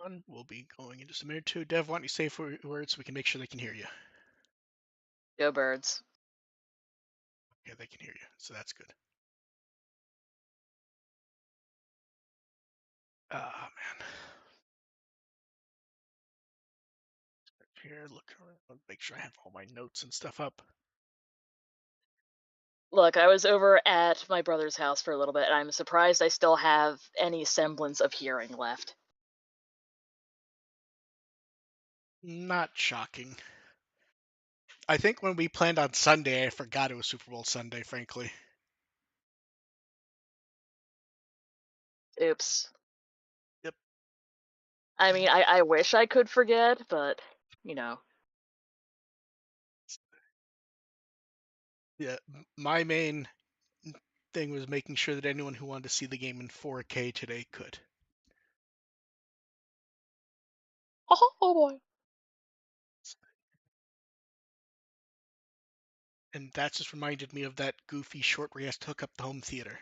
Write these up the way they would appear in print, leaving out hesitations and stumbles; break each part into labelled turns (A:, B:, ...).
A: everyone. We'll be going in just a minute or two. Dev, why don't you say a few words so we can make sure they can hear you?
B: Go birds.
A: Yeah, they can hear you, so that's good. Ah, man. Here, look around, make sure I have all my notes and stuff up.
B: Look, I was over at my brother's house for a little bit, and I'm surprised I still have any semblance of hearing left.
A: Not shocking. I think when we planned on Sunday, I forgot it was Super Bowl Sunday, frankly.
B: Oops.
A: Yep.
B: I mean, I wish I could forget, but, you know.
A: Yeah, my main thing was making sure that anyone who wanted to see the game in 4K today could.
B: Oh boy.
A: And that just reminded me of that goofy short where he has to hook up the home theater.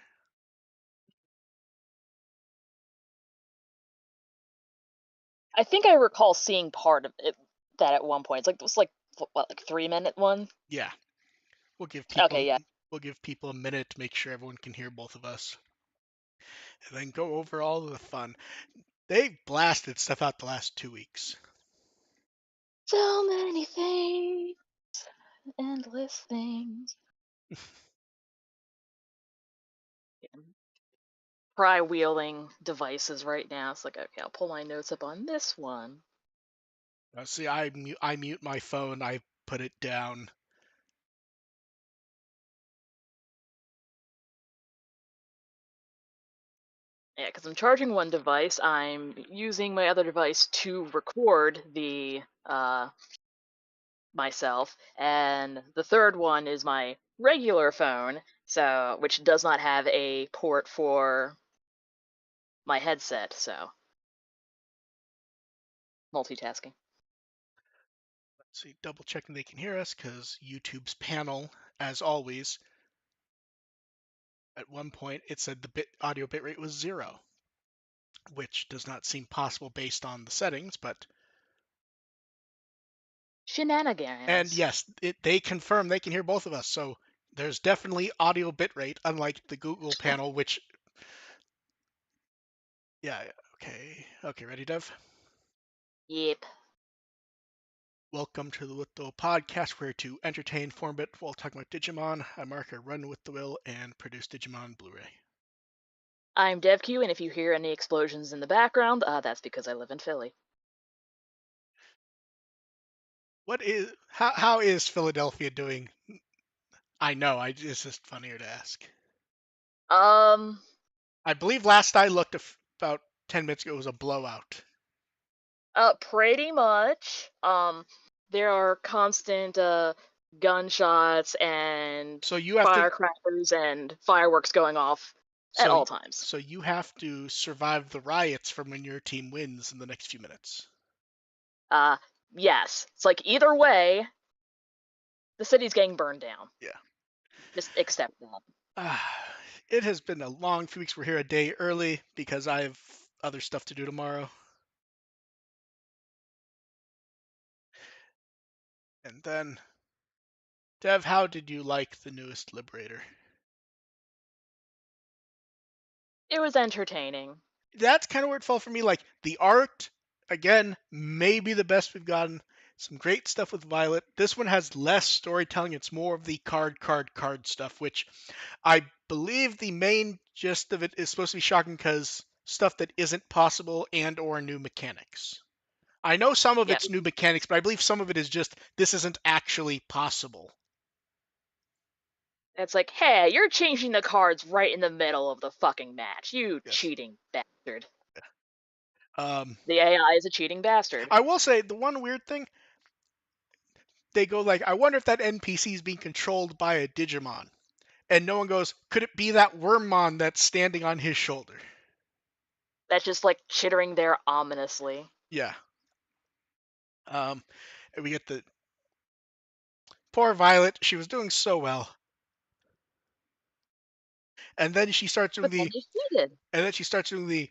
B: I think I recall seeing part of it that at one point. It was like what, like 3 minute one?
A: Yeah, we'll give people
B: Okay, yeah.
A: we'll give people a minute to make sure everyone can hear both of us, and then go over all of the fun. They blasted stuff out the last 2 weeks.
B: So many things, endless things. Try wielding devices right now. It's like, okay, I'll pull my notes up on this one.
A: See, I mute my phone. I put it down.
B: Yeah, because I'm charging one device. I'm using my other device to record the myself, and the third one is my regular phone, so which does not have a port for my headset. So multitasking.
A: Let's see, double checking they can hear us because YouTube's panel, as always, at one point it said the audio bitrate was 0, which does not seem possible based on the settings. But and
B: Shenanigans.
A: yes, they confirm they can hear both of us. So there's definitely audio bitrate, unlike the Google panel, which yeah, okay, ready, Dev?
B: Yep.
A: Welcome to the With the Will podcast, where to entertain, form bit while talking about Digimon. I'm Mark, I run With the Will and produce Digimon Blu-ray.
B: I'm DevQ, and if you hear any explosions in the background, that's because I live in Philly.
A: How is Philadelphia doing? I know, it's just funnier to ask.
B: Um,
A: I believe last I looked about 10 minutes ago, it was a blowout.
B: Pretty much. There are constant gunshots and
A: So you have to
B: firecrackers and fireworks going off at
A: so
B: all times.
A: so you have to survive the riots from when your team wins in the next few minutes.
B: Uh, yes. It's like either way, the city's getting burned down.
A: Yeah.
B: Just accept that.
A: It has been a long few weeks. We're here a day early because I have other stuff to do tomorrow. And then, Dev, how did you like the newest Liberator?
B: It was entertaining.
A: That's kind of where it fell for me. Like the art, again, maybe the best we've gotten. Some great stuff with Violet. This one has less storytelling. It's more of the card stuff, which I believe the main gist of it is supposed to be shocking because stuff that isn't possible and or new mechanics. I know some of
B: Yeah.
A: it's new mechanics, but I believe some of it is just this isn't actually possible.
B: It's like, hey, you're changing the cards right in the middle of the fucking match. You
A: Yes.
B: cheating bastard.
A: Um,
B: The AI is a cheating bastard.
A: I will say the one weird thing, they go like, I wonder if that NPC is being controlled by a Digimon. And no one goes, could it be that Wormmon that's standing on his shoulder?
B: That's just like chittering there ominously.
A: Yeah. And we get the poor Violet. She was doing so well, and then she starts doing
B: But then
A: the,
B: you cheated.
A: and then she starts doing the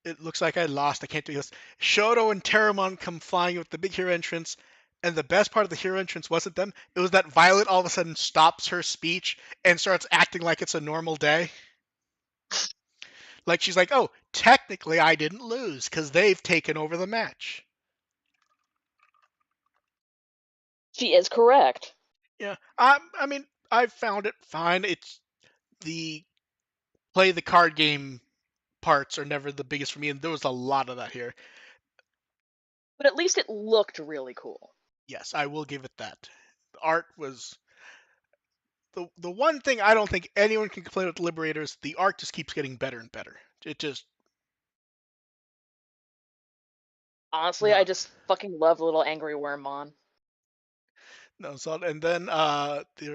A: It looks like I lost. I can't do this. Shoto and Terramon come flying with the big hero entrance. And the best part of the hero entrance wasn't them. It was that Violet all of a sudden stops her speech and starts acting like it's a normal day. Like she's like, oh, technically I didn't lose because they've taken over the match.
B: She is correct.
A: Yeah, I mean, I found it fine. It's the play the card game parts are never the biggest for me, and there was a lot of that here.
B: But at least it looked really cool.
A: Yes, I will give it that. The art was the one thing I don't think anyone can complain with Liberators. The art just keeps getting better and better. It just
B: Honestly, I
A: no
B: just fucking love little angry wormmon.
A: no. So and then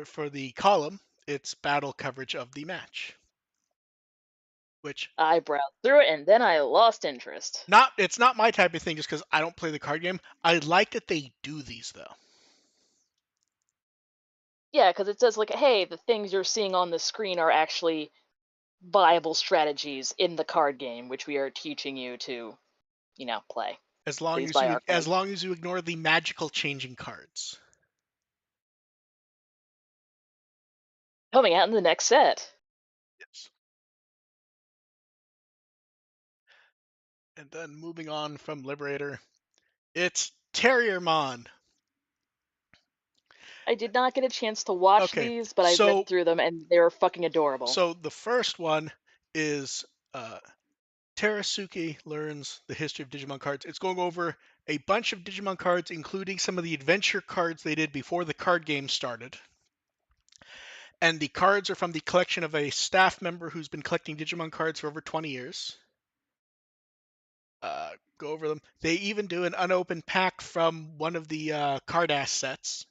A: for the column, it's battle coverage of the match, which
B: I browsed through it and then I lost interest.
A: not it's not my type of thing just because I don't play the card game. I like that they do these though.
B: Yeah, because it says like, hey, the things you're seeing on the screen are actually viable strategies in the card game, which we are teaching you to, play. Please buy our
A: As
B: card.
A: long as you ignore the magical changing cards.
B: Coming out in the next set.
A: Yes. And then moving on from Liberator, it's Terriermon.
B: I did not get a chance to watch
A: Okay,
B: these, but I read through them and they were fucking adorable.
A: so the first one is Terasuke learns the history of Digimon cards. It's going over a bunch of Digimon cards, including some of the adventure cards they did before the card game started. And the cards are from the collection of a staff member who's been collecting Digimon cards for over 20 years. Go over them. They even do an unopened pack from one of the card ass sets.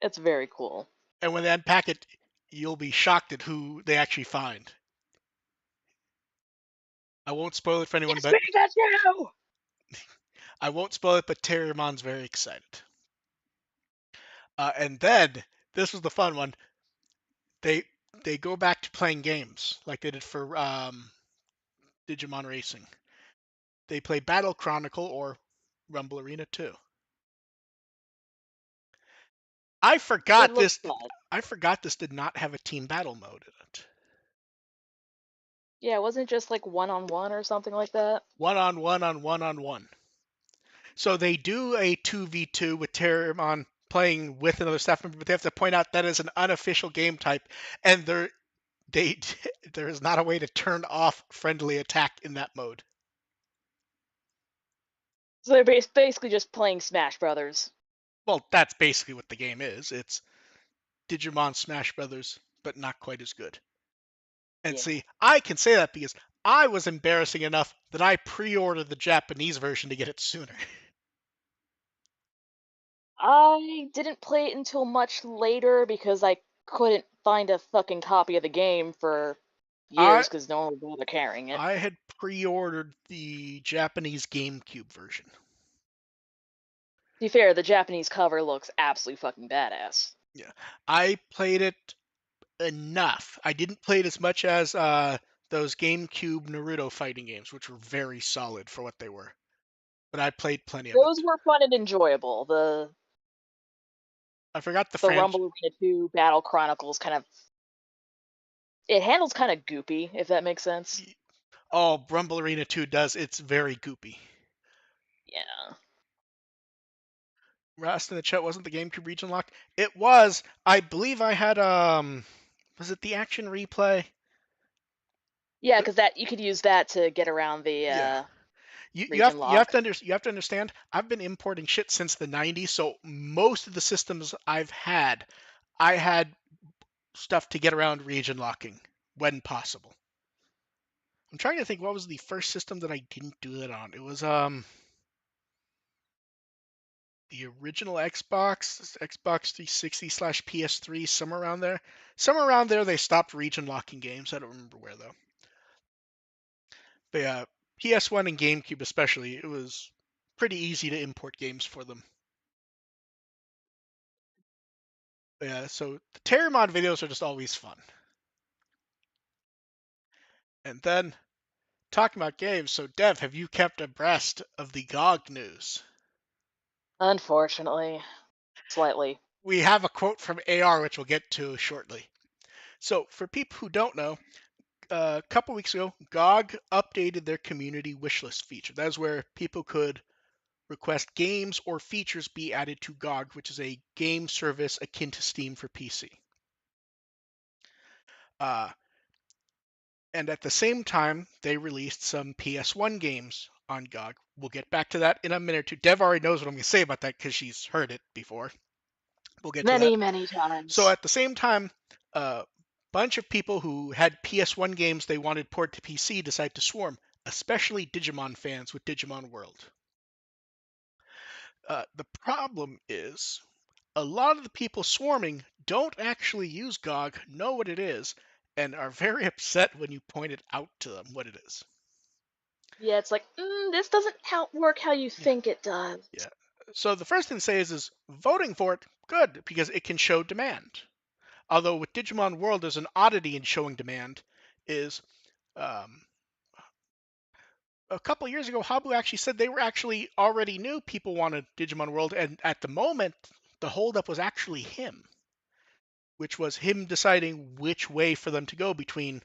B: It's very cool.
A: And when they unpack it, you'll be shocked at who they actually find. I won't spoil it for anyone,
B: Yes,
A: but
B: Pikachu!
A: I won't spoil it. But Terriermon's very excited. And then this was the fun one. They they go back to playing games like they did for Digimon Racing. They play Battle Chronicle or Rumble Arena 2. I
B: It
A: forgot
B: looks
A: this.
B: fun.
A: I forgot this did not have a team battle mode in it.
B: Yeah, wasn't it just like one on one or something like that?
A: One on one on one on one. So they do a 2v2 with Terriermon playing with another staff member, but they have to point out that is an unofficial game type, and they there is not a way to turn off friendly attack in that mode.
B: So they're basically just playing Smash Brothers.
A: Well, that's basically what the game is. It's Digimon Smash Brothers, but not quite as good. And
B: Yeah.
A: see, I can say that because I was embarrassing enough that I pre-ordered the Japanese version to get it sooner.
B: I didn't play it until much later because I couldn't find a fucking copy of the game for
A: I
B: years because no one would bother carrying it.
A: I had pre-ordered the Japanese GameCube version.
B: To be fair, the Japanese cover looks absolutely fucking badass.
A: Yeah, I played it enough. I didn't play it as much as those GameCube Naruto fighting games, which were very solid for what they were. But I played plenty of it.
B: Those were fun and enjoyable.
A: I forgot the
B: The
A: franchise.
B: Rumble Arena 2 Battle Chronicles kind of it handles kind of goopy, if that makes sense.
A: Oh, Rumble Arena 2 does. It's very goopy.
B: Yeah.
A: Rust in the chat wasn't the GameCube region locked. It was. I believe I had was it the action replay?
B: Yeah, because that you could use that to get around the
A: Yeah.
B: region lock.
A: You have to understand. I've been importing shit since the 90s, so most of the systems I had stuff to get around region locking when possible. I'm trying to think what was the first system that I didn't do that on. It was the original Xbox 360 slash PS3, somewhere around there. Somewhere around there, they stopped region locking games. I don't remember where though. But yeah, PS1 and GameCube especially, it was pretty easy to import games for them. But yeah, so the Terramon videos are just always fun. And then talking about games, so Dev, have you kept abreast of the GOG news?
B: Unfortunately, slightly.
A: We have a quote from AR, which we'll get to shortly. So, for people who don't know, a couple weeks ago, GOG updated their community wishlist feature. That is where people could request games or features be added to GOG, which is a game service akin to Steam for PC. Uh, and at the same time, they released some PS1 games on GOG. We'll get back to that in a minute or two. Dev already knows what I'm going to say about that because she's heard it before. We'll get to that.
B: Many, many
A: So
B: times.
A: at the same time, a bunch of people who had PS1 games they wanted port to PC decided to swarm, especially Digimon fans with Digimon World. The problem is a lot of the people swarming don't actually use GOG, know what it is, and are very upset when you point it out to them what it is.
B: Yeah, it's like, this doesn't work how you
A: Yeah,
B: think it does.
A: yeah. So the first thing to say is voting for it, good, because it can show demand. Although with Digimon World, there's an oddity in showing demand, is um, a couple years ago, Habu actually said they were actually already knew people wanted Digimon World, and at the moment, the holdup was actually him, which was him deciding which way for them to go between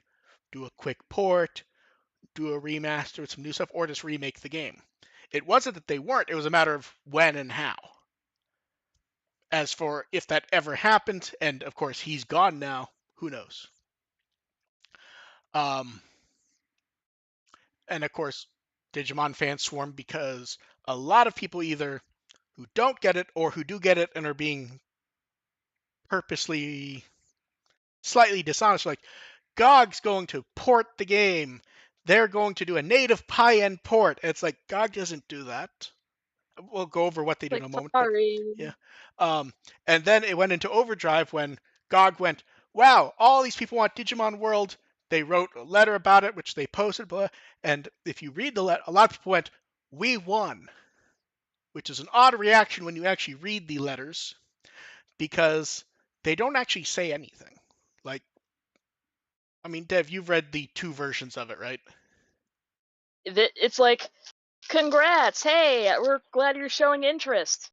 A: do a quick port, do a remaster with some new stuff, or just remake the game. It wasn't that they weren't, it was a matter of when and how. As for if that ever happened, and of course he's gone now, who knows? Um, and of course, Digimon fans swarm because a lot of people either who don't get it or who do get it and are being purposely slightly dishonest, like GOG's going to port the game. They're going to do a native Pi-End port. It's like GOG doesn't do that. We'll go over what they do in
B: Like,
A: a moment, but
B: sorry.
A: yeah. Um, and then it went into overdrive when GOG went, wow, all these people want Digimon World. They wrote a letter about it, which they posted, blah, and if you read the letter, a lot of people went, we won, which is an odd reaction when you actually read the letters because they don't actually say anything. Like, I mean, Dev, you've read the two versions of it, right?
B: It's like, congrats, hey, we're glad you're showing interest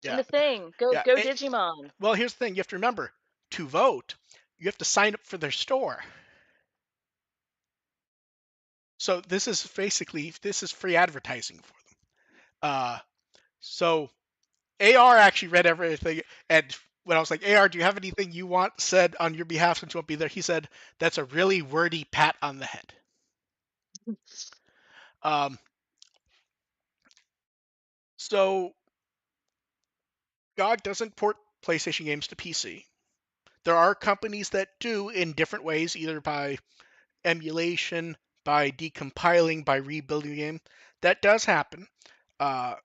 B: in
A: Yeah,
B: the thing. Go,
A: yeah.
B: go Digimon.
A: Well, here's the thing: you have to remember, to vote, you have to sign up for their store. So this is free advertising for them. So AR actually read everything, and when I was like, AR, do you have anything you want said on your behalf since you won't be there? He said, that's a really wordy pat on the head. Um, so GOG doesn't port PlayStation games to PC. There are companies that do in different ways, either by emulation, by decompiling, by rebuilding the game. That does happen. Uh,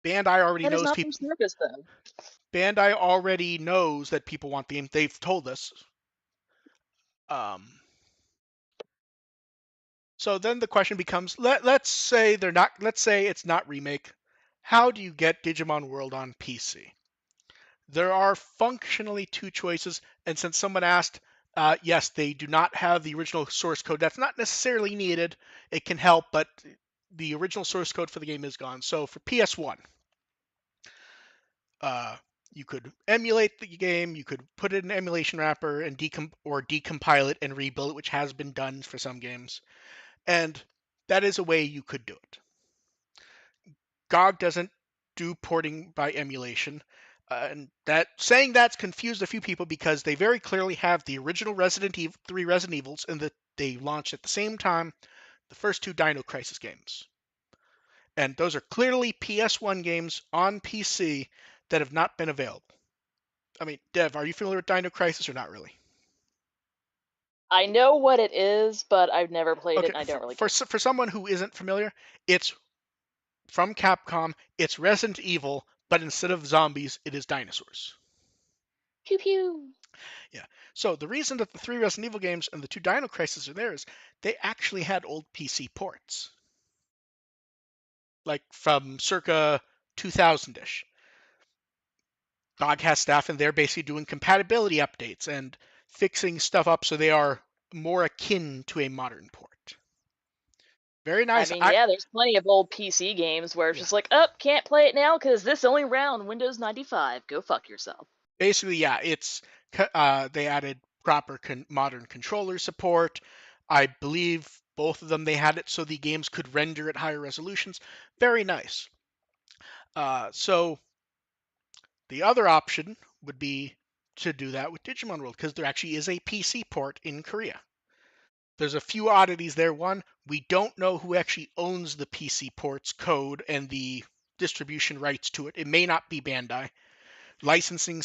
A: Bandai already
B: That is
A: knows
B: not from
A: people.
B: Circus, though.
A: Bandai already knows that people want the game. They've told us. Um, so then the question becomes: let's say they're not. Let's say it's not remake. How do you get Digimon World on PC? There are functionally two choices, and since someone asked, yes, they do not have the original source code. That's not necessarily needed. It can help, but the original source code for the game is gone. So for PS1, uh, you could emulate the game, you could put it in an emulation wrapper and decompile it and rebuild it, which has been done for some games. And that is a way you could do it. GOG doesn't do porting by emulation. And that saying that's confused a few people because they very clearly have the original Resident Evil 3 Resident Evils and that they launched at the same time the first two Dino Crisis games. And those are clearly PS1 games on PC that have not been available. I mean, Dev, are you familiar with Dino Crisis or not really?
B: I know what it is, but I've never played it,
A: Okay,
B: and I don't really
A: for
B: care.
A: for someone who isn't familiar, it's from Capcom. It's Resident Evil, but instead of zombies, it is dinosaurs.
B: Pew pew.
A: Yeah. So the reason that the three Resident Evil games and the two Dino Crisis are there is they actually had old PC ports, like from circa 2000-ish. GOG has staff and they're basically doing compatibility updates and fixing stuff up so they are more akin to a modern port. Very
B: I
A: nice.
B: mean, yeah, there's plenty of old PC games where it's
A: Yeah.
B: just like, up, can't play it now because this only ran Windows 95. Go fuck yourself.
A: Basically, yeah, they added proper modern controller support. I believe both of them they had it so the games could render at higher resolutions. Very nice. So the other option would be to do that with Digimon World because there actually is a PC port in Korea. There's a few oddities there. One, we don't know who actually owns the PC port's code and the distribution rights to it. It may not be Bandai. Licensing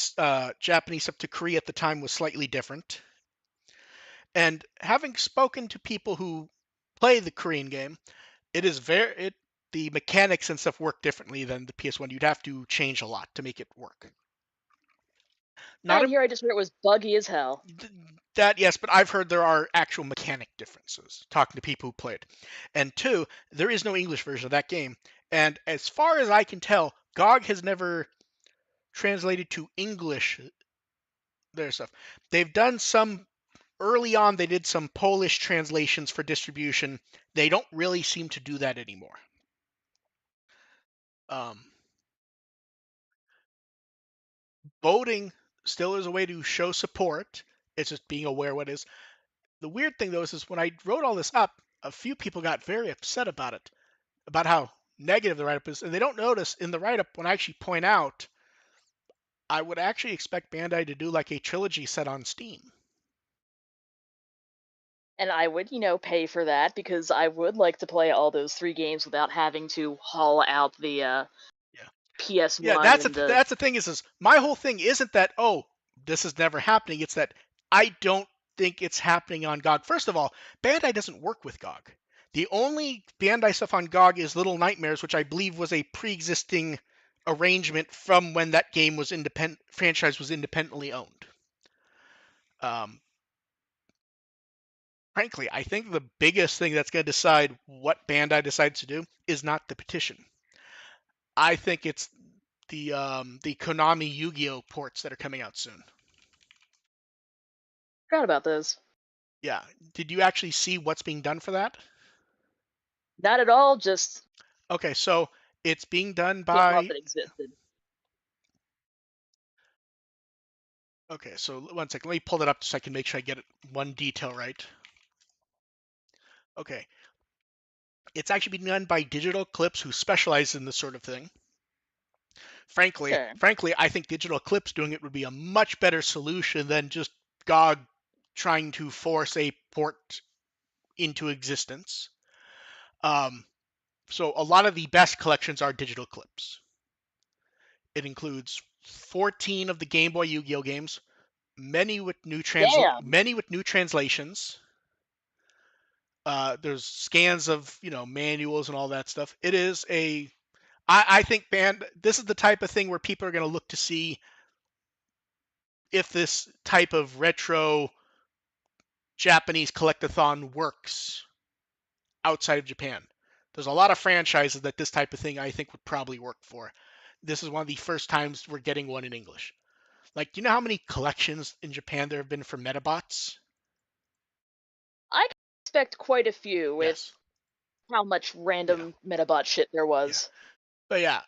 A: Japanese up to Korea at the time was slightly different. And having spoken to people who play the Korean game, it is the mechanics and stuff work differently than the PS1. You'd have to change a lot to make it work. Not
B: And
A: a,
B: here I just heard it was buggy as hell.
A: that yes, but I've heard there are actual mechanic differences talking to people who played. And two, there is no English version of that game. And as far as I can tell, GOG has never translated to English their stuff. They've done some early on. They did some Polish translations for distribution. They don't really seem to do that anymore. Um, Voting still is a way to show support. It's just being aware what is. The weird thing though is when I wrote all this up, a few people got very upset about it, about how negative the write-up is, and they don't notice in the write-up when I actually point out I would actually expect Bandai to do like a trilogy set on Steam.
B: And I would, pay for that because I would like to play all those three games without having to haul out the
A: Yeah. Yeah,
B: PS1 and the.
A: that's the thing is my whole thing isn't that this is never happening. It's that I don't think it's happening on GOG. First of all, Bandai doesn't work with GOG. The only Bandai stuff on GOG is Little Nightmares, which I believe was a pre-existing arrangement from when that game was franchise was independently owned. Um, Frankly, I think the biggest thing that's going to decide what Bandai decides to do is not the petition. I think it's the Konami Yu-Gi-Oh ports that are coming out soon.
B: Forgot about those.
A: Yeah. Did you actually see what's being done for that?
B: Not at all, just
A: Okay, so it's being done
B: came up
A: by.
B: it existed.
A: Okay, so one second. Let me pull it up so I can make sure I get it one detail right. Okay, it's actually being done by Digital Clips, who specialize in this sort of thing.
B: Sure.
A: Frankly, I think Digital Clips doing it would be a much better solution than just GOG trying to force a port into existence. Um, so a lot of the best collections are Digital Clips. It includes 14 of the Game Boy Yu-Gi-Oh games,
B: Damn.
A: many with new translations. There's scans of manuals and all that stuff. It is I think this is the type of thing where people are going to look to see if this type of retro Japanese collectathon works outside of Japan. There's a lot of franchises that this type of thing I think would probably work for. This is one of the first times we're getting one in English. Like, do you know how many collections in Japan there have been for Metabots?
B: I can expect quite a few with
A: Yes.
B: how much
A: Yeah.
B: random Metabot shit there
A: Yeah.
B: was.
A: But yeah,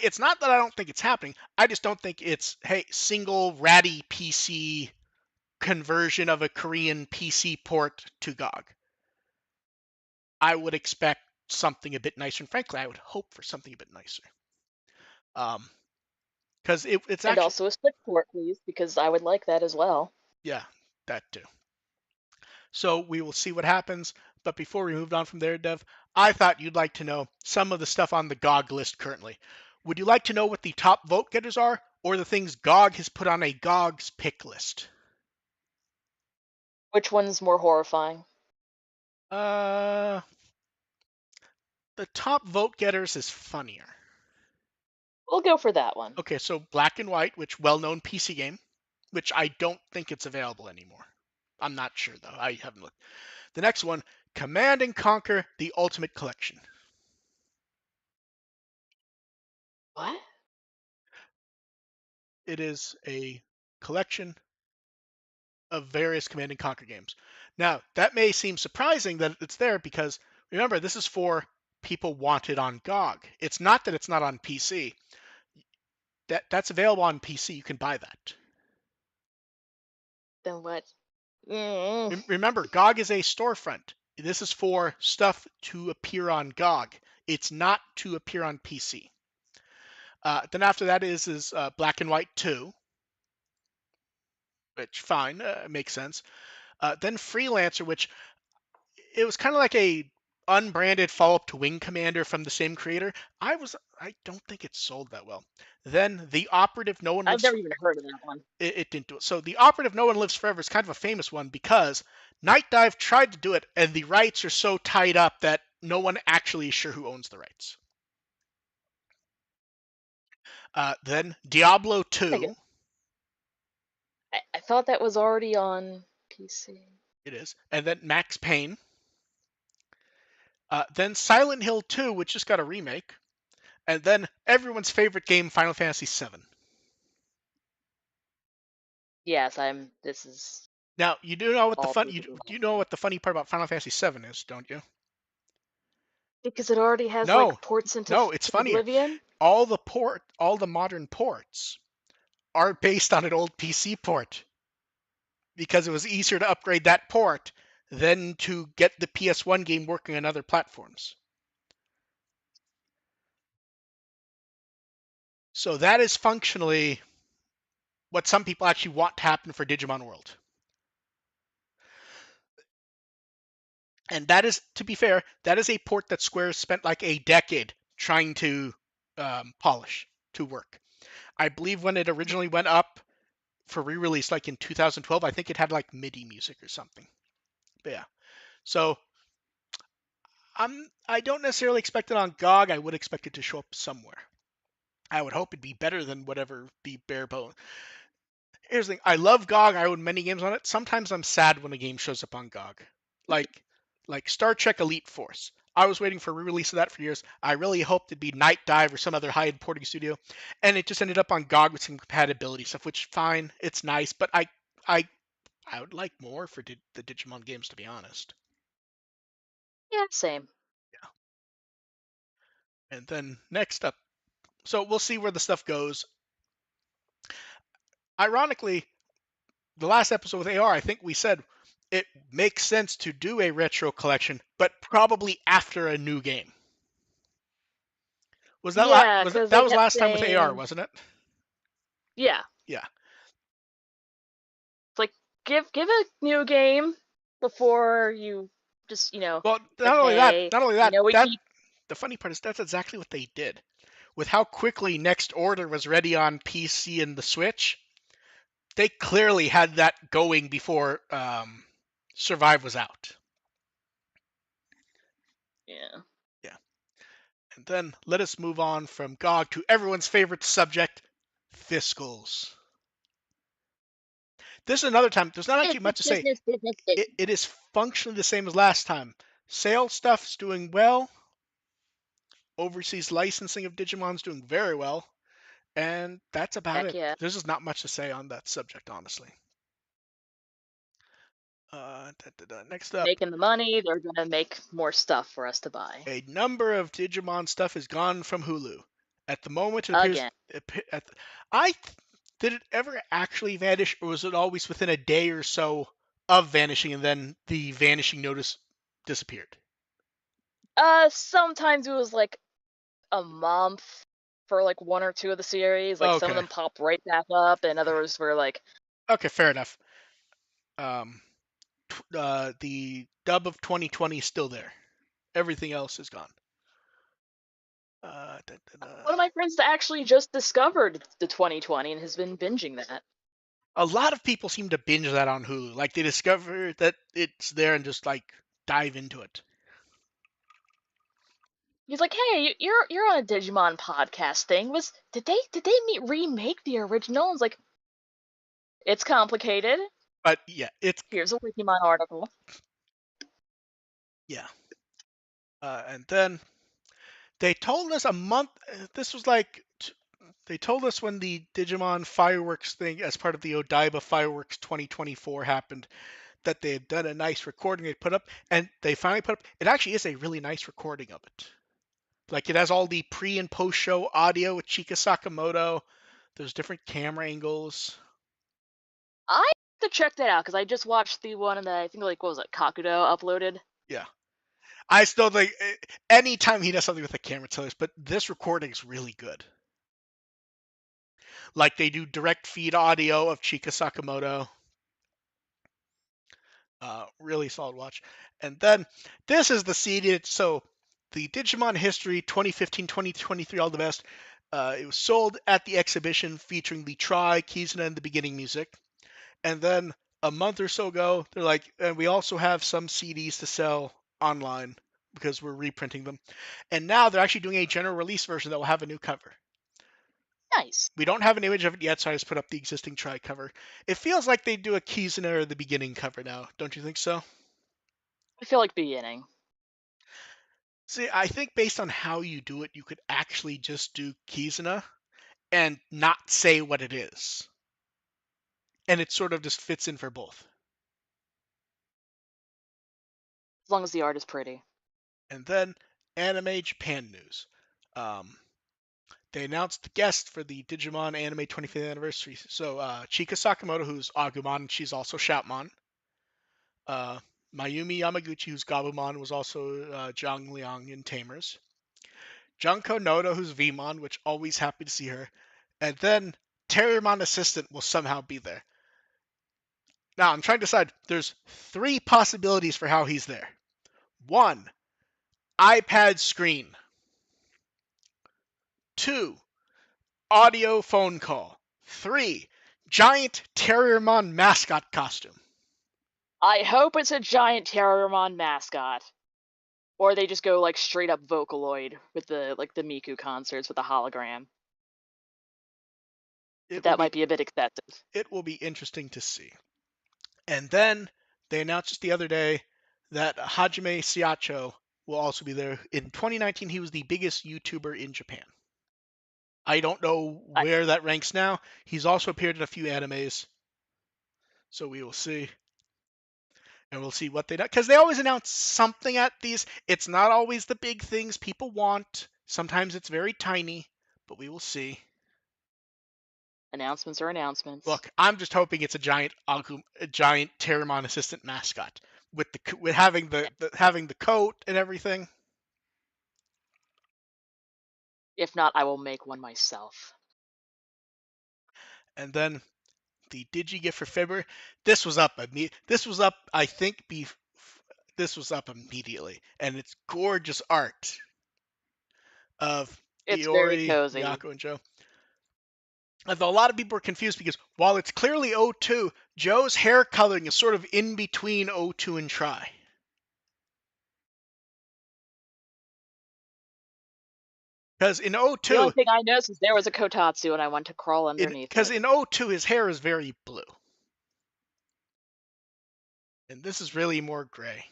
A: it's not that I don't think it's happening. I just don't think it's hey single ratty PC conversion of a Korean PC port to GOG. I would expect something a bit nicer, and frankly, I would hope for something a bit nicer. Um, because it's
B: And
A: actually
B: also a split port, please, because I would like that as well.
A: yeah, that too. So we will see what happens. But before we moved on from there, Dev, I thought you'd like to know some of the stuff on the GOG list currently. Would you like to know what the top vote getters are, or the things GOG has put on a GOG's pick list?
B: Which one's more horrifying?
A: Uh, the top vote getters is funnier.
B: We'll go for that one.
A: Okay, so Black and White, which well-known PC game, which I don't think it's available anymore. I'm not sure though. I haven't looked. The next one, Command and Conquer: The Ultimate Collection.
B: What?
A: It is a collection of various Command and Conquer games. Now, that may seem surprising that it's there because remember, this is for people wanted on GOG. It's not that it's not on PC. That's available on PC. You can buy that.
B: Then what? Mm,
A: Remember, GOG is a storefront. This is for stuff to appear on GOG. It's not to appear on PC. Then after that is Black and White 2, which fine, makes sense. Then Freelancer, which it was kind of like a unbranded follow-up to Wing Commander from the same creator. I don't think it sold that well. Then the Operative No One
B: I've
A: Lives
B: never even heard of that one.
A: it didn't do it. So the Operative No One Lives Forever is kind of a famous one because Night Dive tried to do it and the rights are so tied up that no one actually is sure who owns the rights. Then Diablo
B: Like,
A: 2,
B: I thought that was already on PC.
A: it is, and then Max Payne. Then Silent Hill 2, which just got a remake, and then everyone's favorite game, Final Fantasy 7.
B: Yes, I'm. This is
A: Now you do know what the
B: all
A: fun
B: people do.
A: you know what the funny part about Final Fantasy 7 is, don't you?
B: Because it already has
A: No,
B: like ports into
A: no, it's funnier.
B: Oblivion.
A: All the modern ports are based on an old PC port because it was easier to upgrade that port than to get the PS1 game working on other platforms. So that is functionally what some people actually want to happen for Digimon World. And that is, to be fair, that is a port that Square spent like a decade trying to polish to work. I believe when it originally went up for re-release, like in 2012, I think it had like MIDI music or something. But yeah, so I don't necessarily expect it on GOG. I would expect it to show up somewhere. I would hope it'd be better than whatever the bare bone. Here's the thing: I love GOG. I own many games on it. Sometimes I'm sad when a game shows up on GOG, like like Star Trek Elite Force. I was waiting for re-release of that for years. I really hoped it'd be Night Dive or some other high-end porting studio, and it just ended up on GOG with some compatibility stuff, which fine, it's nice, but I I would like more for the Digimon games, to be honest.
B: Yeah, same.
A: Yeah. And then next up, so we'll see where the stuff goes. Ironically, the last episode with AR, I think we said it makes sense to do a retro collection, but probably after a new game.
B: Yeah,
A: Was
B: because
A: that
B: they
A: was
B: kept
A: last time with AR,
B: saying,
A: wasn't it?
B: yeah,
A: Yeah.
B: it's like give a new game before you just
A: Well,
B: like, hey,
A: not only that,
B: we
A: that
B: keep.
A: the funny part is that's exactly what they did. With how quickly Next Order was ready on PC and the Switch, they clearly had that going before Survive was out.
B: Yeah.
A: Yeah. And then let us move on from GOG to everyone's favorite subject, fiscals. This is another time. There's not actually much to say. It is functionally the same as last time. Sales stuff's doing well. Overseas licensing of Digimon's doing very well. And that's about
B: Heck
A: it.
B: yeah.
A: There's just not much to say on that subject, honestly. Next up,
B: Making the money, they're gonna make more stuff for us to buy.
A: a number of Digimon stuff has gone from Hulu. At the moment, it appears.
B: Again.
A: At the, I did it ever actually vanish, or was it always within a day or so of vanishing, and then the vanishing notice disappeared?
B: Sometimes it was like a month for like one or two of the series. Like some of
A: Okay.
B: them popped right back up, and others were like,
A: Okay, fair enough. Um, the dub of 2020 is still there. Everything else is gone. Uh, da, da,
B: one of
A: da.
B: my friends actually just discovered the 2020 and has been binging that.
A: A lot of people seem to binge that on Hulu. Like they discover that it's there and just like dive into it.
B: He's like, "Hey, you're on a Digimon podcast thing. Did they remake the original?" I was like, "It's complicated.
A: But yeah, it's
B: Here's a Wikimon article."
A: yeah. And then they told us a month. This was like they told us when the Digimon fireworks thing, as part of the Odaiba Fireworks 2024, happened. that they had done a nice recording they put up, and they finally put up. It actually is a really nice recording of it. Like it has all the pre and post show audio with Chika Sakamoto. There's different camera angles.
B: I have to check that out because I just watched the one that I think like what was it, Kakudo uploaded.
A: Yeah. I still think anytime he does something with the camera, it's hilarious, but this recording is really good. Like they do direct feed audio of Chika Sakamoto. Really solid watch. And then this is the CD. So the Digimon History 2015-2023, all the best. It was sold at the exhibition featuring the Try, Kizuna, and the beginning music. And then a month or so ago, they're like, and we also have some CDs to sell online because we're reprinting them. And now they're actually doing a general release version that will have a new cover.
B: Nice.
A: We don't have an image of it yet, so I just put up the existing Try cover. It feels like they do a Kizuna or the beginning cover now. Don't you think so?
B: I feel like beginning.
A: See, I think based on how you do it, you could actually just do Kizuna and not say what it is. And it sort of just fits in for both.
B: As long as the art is pretty.
A: And then Anime Japan news. Um, they announced the guest for the Digimon Anime 25th anniversary. So Chika Sakamoto, who's Agumon, and she's also Shoutmon. Uh, Mayumi Yamaguchi, who's Gabumon, was also Zhang Liang in Tamers. Junko Noda, who's Vmon, which always happy to see her. And then Terriermon Assistant will somehow be there. Now, I'm trying to decide. There's three possibilities for how he's there. One, iPad screen. Two, audio phone call. Three, giant Terriermon mascot costume.
B: I hope it's a giant Terrormon mascot. Or they just go like straight up Vocaloid with the the Miku concerts with the hologram. But
A: It will
B: that
A: be
B: might be a bit excessive.
A: it will be interesting to see. And then they announced just the other day that Hajime Siacho will also be there. In 2019, he was the biggest YouTuber in Japan. I don't know
B: I,
A: where that ranks now. He's also appeared in a few animes, so we will see. And we'll see what they do. Because they always announce something at these. It's not always the big things people want. Sometimes it's very tiny, but we will see.
B: announcements are announcements.
A: Look, I'm just hoping it's a giant Terramon assistant mascot with having having the coat and everything.
B: If not, I will make one myself.
A: And then the DigiGift for February. This was up. This was up. I think. This was up immediately, and it's gorgeous art of
B: It's very
A: Iori,
B: cozy.
A: Miyako, and Joe. Although a lot of people are confused because while it's clearly O2, Joe's hair coloring is sort of in between O2 and Try. Because in
B: The only
A: O2,
B: thing I noticed is there was a Kotatsu and I went to crawl underneath
A: because
B: it.
A: in O2 his hair is very blue, and this is really more gray.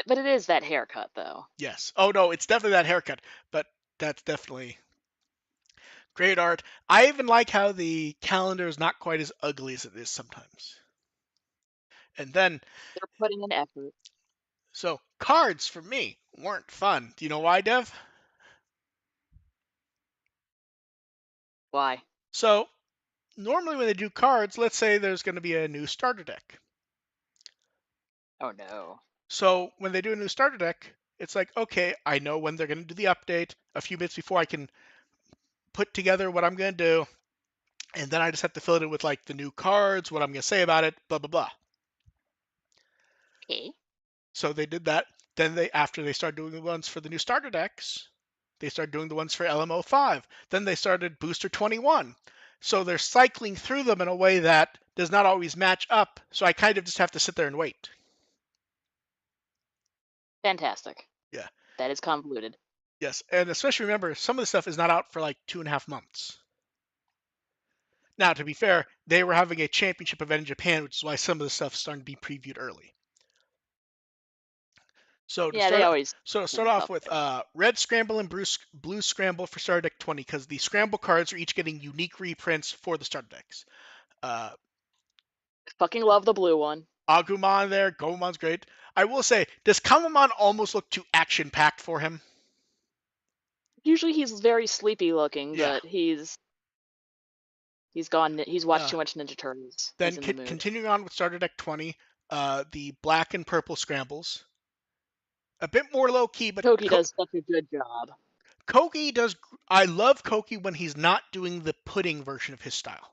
B: But it is that haircut though.
A: Yes. Oh no, it's definitely that haircut, but that's definitely great art. I even like how the calendar is not quite as ugly as it is sometimes. And then,
B: They're putting in effort.
A: so cards for me weren't fun. Do you know why, Dev?
B: Why?
A: So normally when they do cards, let's say there's going to be a new starter deck.
B: Oh no.
A: So when they do a new starter deck, it's like, okay, I know when they're going to do the update. A few minutes before I can put together what I'm going to do, and then I just have to fill it in with like the new cards, what I'm going to say about it, blah blah blah.
B: Okay.
A: So they did that. Then after they started doing the ones for the new starter decks, they started doing the ones for LMO5. Then they started Booster 21. So they're cycling through them in a way that does not always match up. So I kind of just have to sit there and wait.
B: Fantastic.
A: Yeah.
B: That is convoluted.
A: Yes. And especially remember, some of the stuff is not out for like 2.5 months. Now, to be fair, they were having a championship event in Japan, which is why some of the stuff is starting to be previewed early. So
B: Yeah, they always
A: to
B: clean
A: start off
B: stuff
A: with
B: there.
A: Red Scramble and Blue Scramble for Starter Deck 20, because the Scramble cards are each getting unique reprints for the starter decks. Uh,
B: Fucking love the blue one.
A: Agumon there. Goemon's great. I will say, does Kamamon almost look too action-packed for him?
B: Usually he's very sleepy looking,
A: Yeah.
B: but he's gone. He's watched
A: Uh,
B: too much Ninja Turtles.
A: then
B: He's in the mood.
A: continuing on with Starter Deck 20, the black and purple scrambles. A bit more low key, but
B: Toki does such a good job.
A: Kogi does. I love Kogi when he's not doing the pudding version of his style.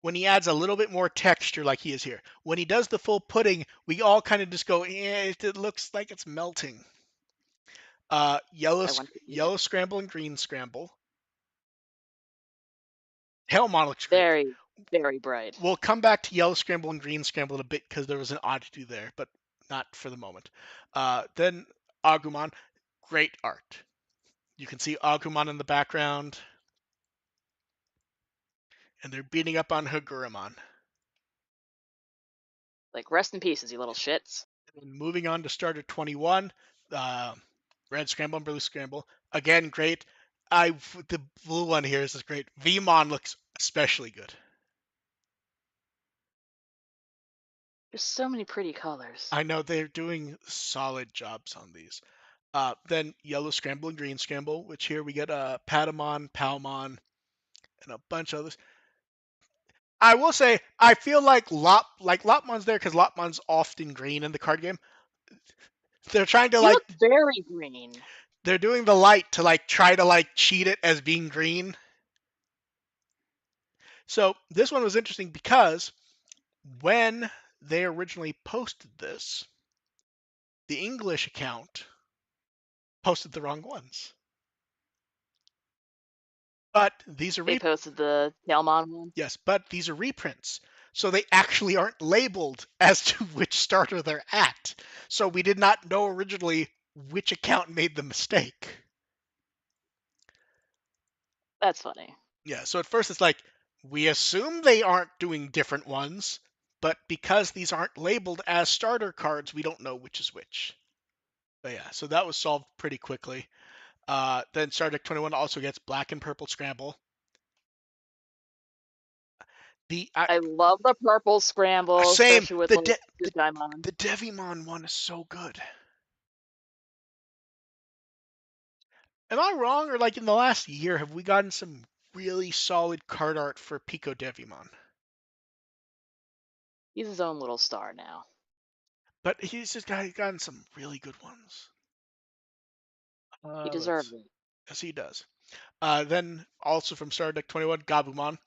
A: When he adds a little bit more texture, like he is here. When he does the full pudding, we all kind of just go, it looks like it's melting.
B: I want to eat it.
A: Yellow scramble and green scramble. Hellmon looks great.
B: Very, very bright.
A: We'll come back to yellow scramble and green scramble in a bit because there was an oddity there, but not for the moment. Then Agumon, great art. You can see Agumon in the background, and they're beating up on Haguramon.
B: Like, rest in pieces, you little shits.
A: And moving on to starter 21, uh, red scramble and blue scramble. Again, great. The blue one here is great. Vmon looks especially good.
B: There's so many pretty colors.
A: I know they're doing solid jobs on these. Then yellow scramble and green scramble, which here we get Patamon, Palmon, and a bunch of others. I will say, I feel like Lopmon's there because Lopmon's often green in the card game. They're trying to
B: He looks very green.
A: they're doing the light to try to cheat it as being green. So this one was interesting because when they originally posted this, the English account posted the wrong ones. But these are
B: They posted the Tailmon one.
A: yes, but these are reprints. So they actually aren't labeled as to which starter they're at. So we did not know originally which account made the mistake.
B: That's funny.
A: Yeah, so at first it's like, we assume they aren't doing different ones, but because these aren't labeled as starter cards, we don't know which is which. But yeah, so that was solved pretty quickly. Then Star Trek 21 also gets black and purple scramble.
B: I love the purple scramble,
A: Same.
B: especially with like
A: The
B: Digimon.
A: the Devimon one is so good. Am I wrong, or in the last year have we gotten some really solid card art for Pico Devimon?
B: He's his own little star now.
A: But he's gotten some really good ones.
B: He
A: Let's
B: deserves it.
A: Yes, he does. Then also from Star Trek 21, Gabumon.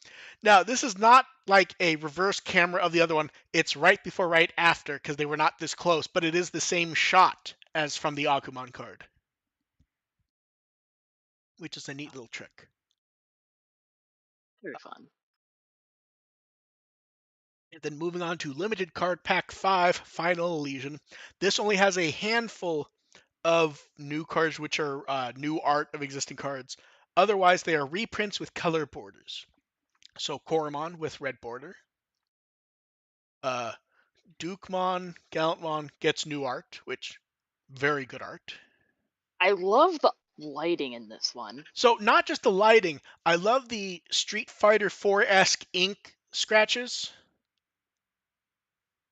A: Now, this is not like a reverse camera of the other one. It's right before, right after, because they were not this close, but it is the same shot as from the Agumon card, which is a neat little trick.
B: Very fun.
A: And then moving on to Limited Card Pack 5, Final Elysian. This only has a handful of new cards, which are new art of existing cards. Otherwise, they are reprints with color borders. So Koromon with red border. Uh, Dukemon, Gallantmon gets new art, which very good art.
B: I love the lighting in this one.
A: So not just the lighting, I love the Street Fighter 4-esque ink scratches.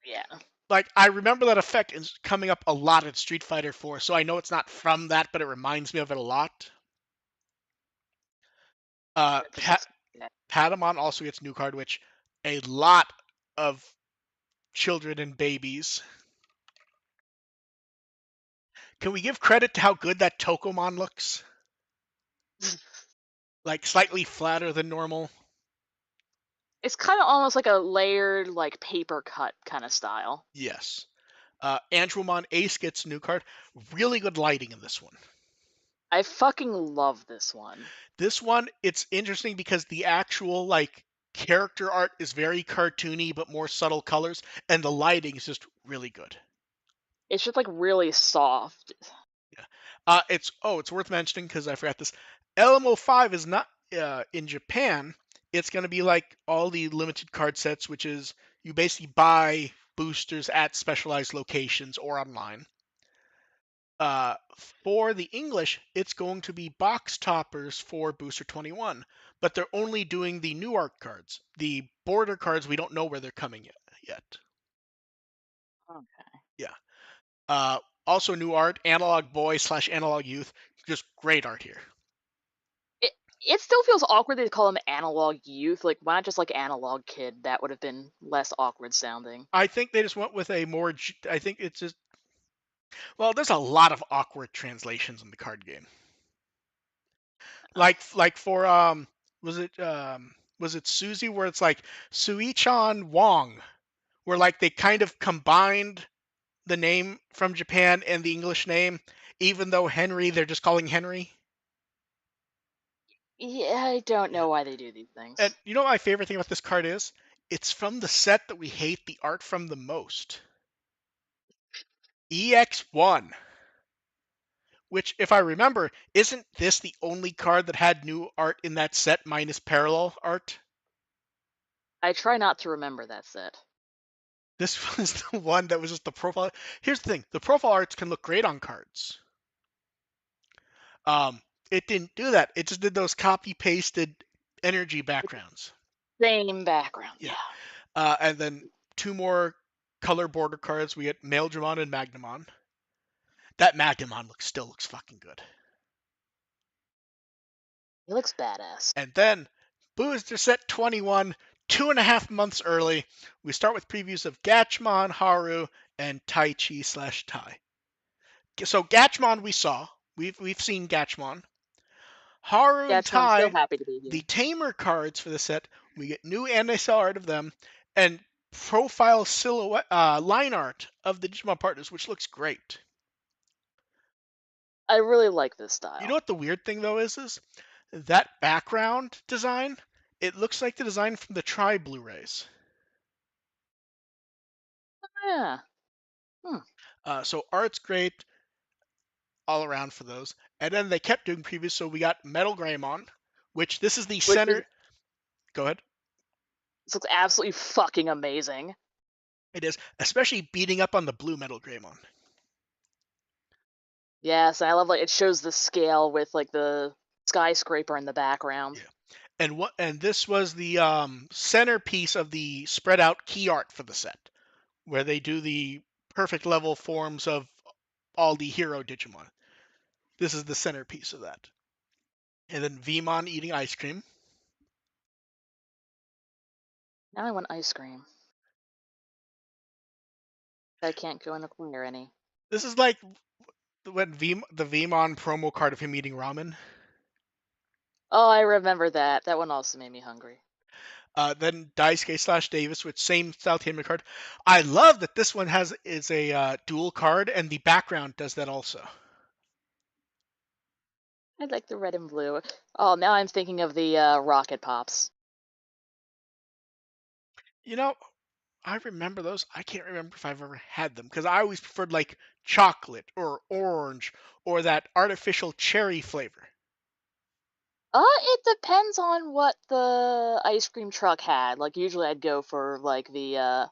B: Yeah.
A: I remember that effect is coming up a lot in Street Fighter 4, so I know it's not from that, but it reminds me of it a lot.
B: Just looks yeah.
A: Patamon also gets new card, which a lot of children and babies. Can we give credit to how good that Tokomon looks? Slightly flatter than normal.
B: It's kind of almost like a layered, like paper cut kind of style.
A: Yes. Andromon Ace gets new card. Really good lighting in this one.
B: I fucking love this one.
A: This one, it's interesting because the actual character art is very cartoony but more subtle colors, and the lighting is just really good.
B: It's just really soft.
A: Yeah. It's worth mentioning because I forgot this. LMO5 is not in Japan. It's going to be like all the limited card sets, which is you basically buy boosters at specialized locations or online. Uh, for the English, it's going to be box toppers for Booster 21, but they're only doing the new art cards. The border cards, we don't know where they're coming yet.
B: Okay.
A: Yeah. Uh, Also, new art, Analog Boy slash Analog Youth. Just great art here.
B: It still feels awkward they call him Analog Youth. Like, why not just like Analog Kid? That would have been less awkward sounding.
A: I think they just went with a more. I think it's just. Well, there's a lot of awkward translations in the card game. Like for was it Suzy where it's like Suichan Wong, where like they kind of combined the name from Japan and the English name, even though Henry they're just calling Henry.
B: Yeah, I don't
A: Yeah.
B: know why they do these
A: And
B: things.
A: you know what my favorite thing about this card is? It's from the set that we hate the art from the most. EX1. Which, if I remember, isn't this the only card that had new art in that set minus parallel art?
B: I try not to remember that set.
A: This was the one that was just the profile. Here's the thing: the profile arts can look great on cards. Um, it didn't do that. It just did those copy pasted energy backgrounds.
B: Same background,
A: Yeah,
B: yeah.
A: and then two more color border cards. We get Maildramon and Magnamon. That Magnamon still looks fucking good.
B: He looks badass.
A: And then Booster Set 21, 2.5 months early. We start with previews of Gatchmon, Haru, and Tai Chi slash Tai. So Gatchmon we saw. We've seen Gatchmon. Haru and
B: Gatchmon's so
A: Tai,
B: happy to be
A: the
B: here.
A: tamer cards for the set. We get new NSL art of them and profile silhouette line art of the Digimon partners, which looks great.
B: I really like this
A: You know
B: style.
A: what the weird thing though is that background design. It looks like the design from the Tri Blu-rays.
B: Yeah. Hmm.
A: So art's great all around for those. And then they kept doing previews, so we got Metal Greymon, which this is the
B: Which is
A: center. Go ahead.
B: this looks absolutely fucking amazing.
A: It is, especially beating up on the blue Metal Greymon.
B: Yes, and I love like it shows the scale with like the skyscraper in the background.
A: Yeah. And this was the centerpiece of the spread out key art for the set, where they do the perfect level forms of all the hero Digimon. This is the centerpiece of that. And then Vmon eating ice cream.
B: Now I want ice cream. I can't go and acquire any.
A: This is like when the Vmon promo card of him eating ramen.
B: Oh, I remember that. That one also made me hungry.
A: Then Daisuke slash Davis with same style Tamer card. I love that this one is a dual card and the background does that also.
B: I like the red and blue. Oh, now I'm thinking of the rocket pops.
A: You know, I remember those. I can't remember if I've ever had them because I always preferred like chocolate or orange or that artificial cherry flavor.
B: It depends on what the ice cream truck had. Like usually I'd go for like the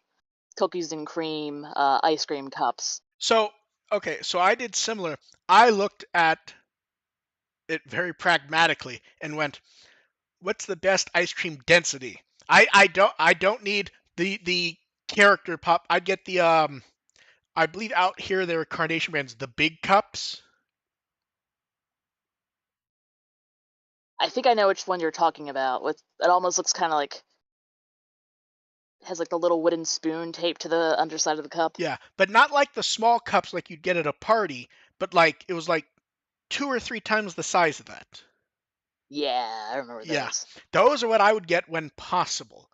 B: cookies and cream ice cream cups.
A: So, okay, so I did similar. I looked at it very pragmatically and went, what's the best ice cream density? I don't need the character pop. I'd get the I believe out here there are Carnation brands, the big cups.
B: I think I know which one you're talking about. With it almost looks kind of like has like the little wooden spoon taped to the underside of the cup.
A: Yeah, but not like the small cups like you'd get at a party, but like it was like 2 or 3 times the size of that.
B: Yeah, I remember
A: Yeah,
B: those.
A: those are what I would get when possible,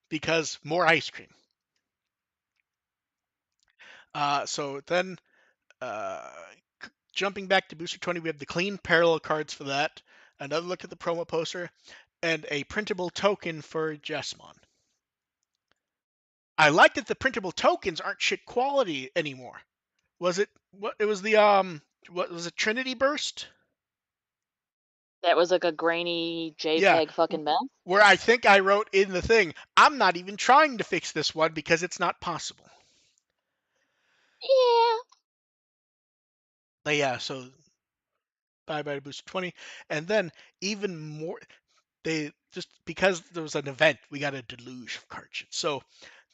A: because more ice cream. So then, uh, jumping back to Booster 20, we have the clean parallel cards for that. Another look at the promo poster, and a printable token for Jessmon. I like that the printable tokens aren't shit quality anymore. Was it what? It was the what was it? Trinity Burst?
B: That was like a grainy
A: Yeah,
B: JPEG fucking mess.
A: where I think I wrote in the thing, I'm not even trying to fix this one because it's not possible.
B: Yeah.
A: Yeah, so bye bye to booster 20, and then even more. They just because there was an event, we got a deluge of cards. So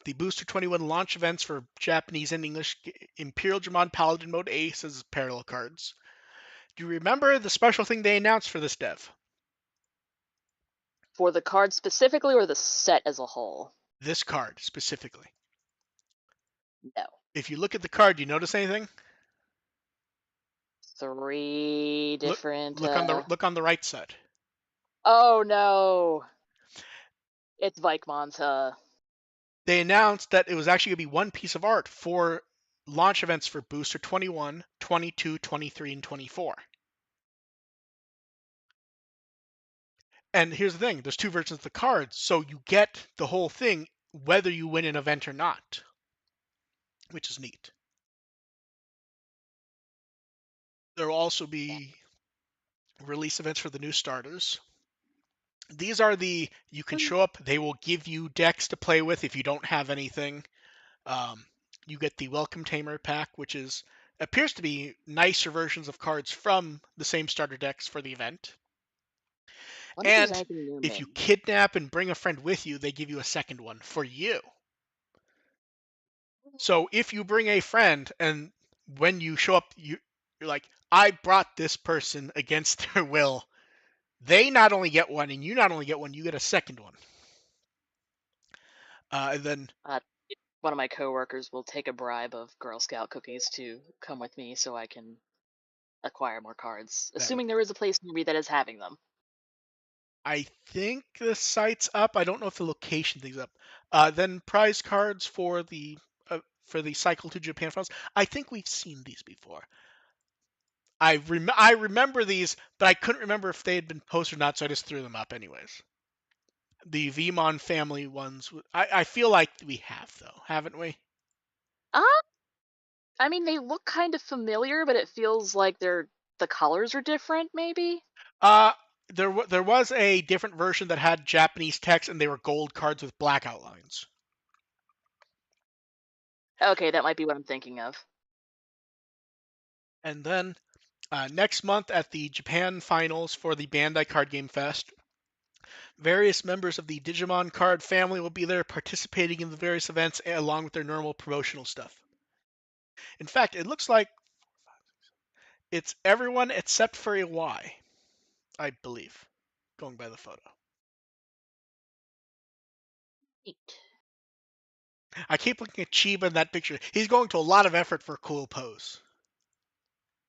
A: the Booster 21 launch events for Japanese and English Imperial Dramon Paladin Mode Ace as parallel cards. Do you remember the special thing they announced for this dev?
B: For the card specifically or the set as a whole?
A: This card specifically.
B: No.
A: If you look at the card, do you notice anything?
B: Three
A: Look
B: different
A: look on the right side.
B: Oh no. It's Vikmon's
A: They announced that it was actually going to be one piece of art for launch events for Booster 21, 22, 23, and 24. And here's the thing, there's two versions of the cards, so you get the whole thing whether you win an event or not, which is neat. There will also be release events for the new starters. These are you can show up, they will give you decks to play with if you don't have anything. Um, you get the Welcome Tamer pack, which appears to be nicer versions of cards from the same starter decks for the event.
B: wonder if there's
A: And
B: anything new
A: if you
B: made.
A: kidnap and bring a friend with you, they give you a second one for you. So if you bring a friend and when you show up, you're like, I brought this person against their will. They not only get one, and you not only get one, you get a second one. And then
B: Uh, one of my coworkers will take a bribe of Girl Scout cookies to come with me so I can acquire more cards,
A: that would,
B: assuming there is a place near me that is having them.
A: I think the site's up. I don't know if the location thing's up. Then prize cards for the Cycle to Japan finals. I think we've seen these before. I remember these, but I couldn't remember if they had been posted or not, so I just threw them up anyways. The Vmon family ones. I feel like we have though, haven't we?
B: Uh, I mean, they look kind of familiar, but it feels like the colors are different, maybe?
A: Uh, there was a different version that had Japanese text, and they were gold cards with black outlines.
B: Okay, that might be what I'm thinking of.
A: And then next month at the Japan finals for the Bandai Card Game Fest, various members of the Digimon card family will be there participating in the various events along with their normal promotional stuff. In fact, it looks like it's everyone except for a Y, I believe, going by the photo.
B: Neat.
A: I keep looking at Chiba in that picture. He's going to a lot of effort for a cool pose.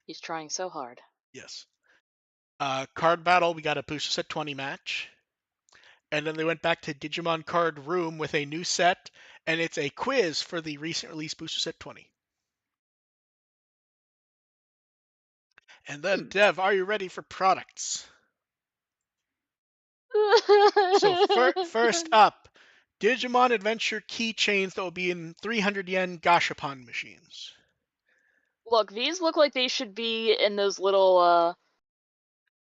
B: He's trying so hard.
A: Yes. Card battle, we got a booster set 20 match. And then they went back to Digimon Card Room with a new set, and it's a quiz for the recent release booster set 20. And then,
B: Hmm.
A: Dev, are you ready for products? So first up, Digimon Adventure keychains that will be in 300 yen gashapon machines.
B: Look, these look like they should be in those little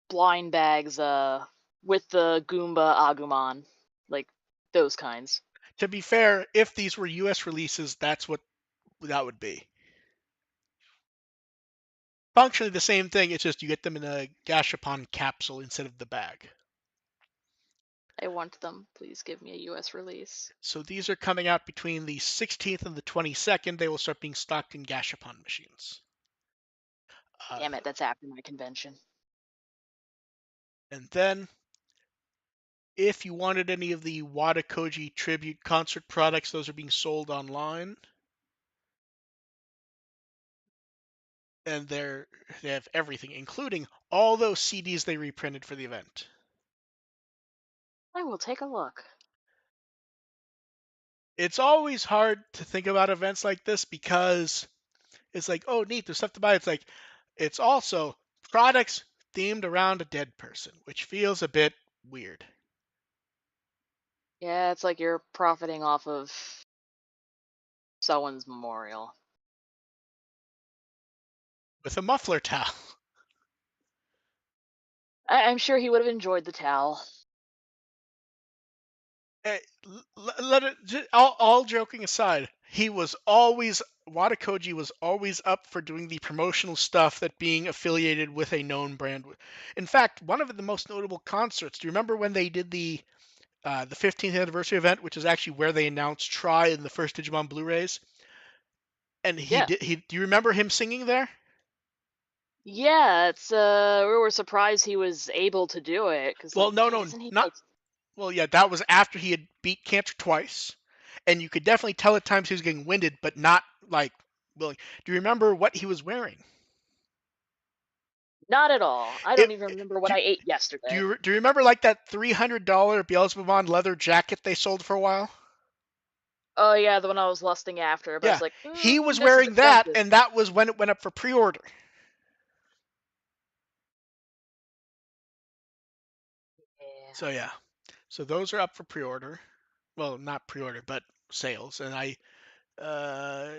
B: blind bags with the Goomba Agumon. Like those kinds.
A: To be fair, if these were US releases, that's what that would be. Functionally the same thing, it's just you get them in a gashapon capsule instead of the bag.
B: I want them. Please give me a US release.
A: So these are coming out between the 16th and the 22nd. They will start being stocked in gashapon machines. Uh,
B: Damn it, that's after my convention.
A: and then, if you wanted any of the Wada Koji tribute concert products, those are being sold online. And they have everything, including all those CDs they reprinted for the event.
B: I will take a look.
A: It's always hard to think about events like this because it's like, oh, neat, there's stuff to buy. It's like, it's also products themed around a dead person, which feels a bit weird.
B: Yeah, it's like you're profiting off of someone's memorial.
A: With a muffler towel.
B: I'm sure he would have enjoyed the towel.
A: Eh, let it, all joking aside, he was always Watakoji was always up for doing the promotional stuff that being affiliated with a known brand. In fact, one of the most notable concerts. Do you remember when they did the 15th anniversary event, which is actually where they announced Try in the first Digimon Blu-rays? And he
B: Yeah.
A: did. Do you remember him singing there?
B: Yeah, it's we were surprised he was able to do it cuz
A: Well,
B: like
A: no,
B: dude,
A: no,
B: isn't he
A: not.
B: like
A: Well, yeah, that was after he had beat Cancer twice, and you could definitely tell at times he was getting winded, but not like willing. Do you remember what he was wearing?
B: not at all. I
A: It,
B: don't even remember what
A: do,
B: I ate
A: do
B: yesterday.
A: you do you remember like that $300 Beelzebubon leather jacket they sold for a while?
B: Oh yeah, the one I was lusting after, but I
A: Yeah,
B: was like,
A: he was
B: this is
A: wearing that,
B: expensive.
A: and that was when it went up for pre-order.
B: Yeah.
A: So yeah, so those are up for pre-order. Well, not pre-order, but sales, and I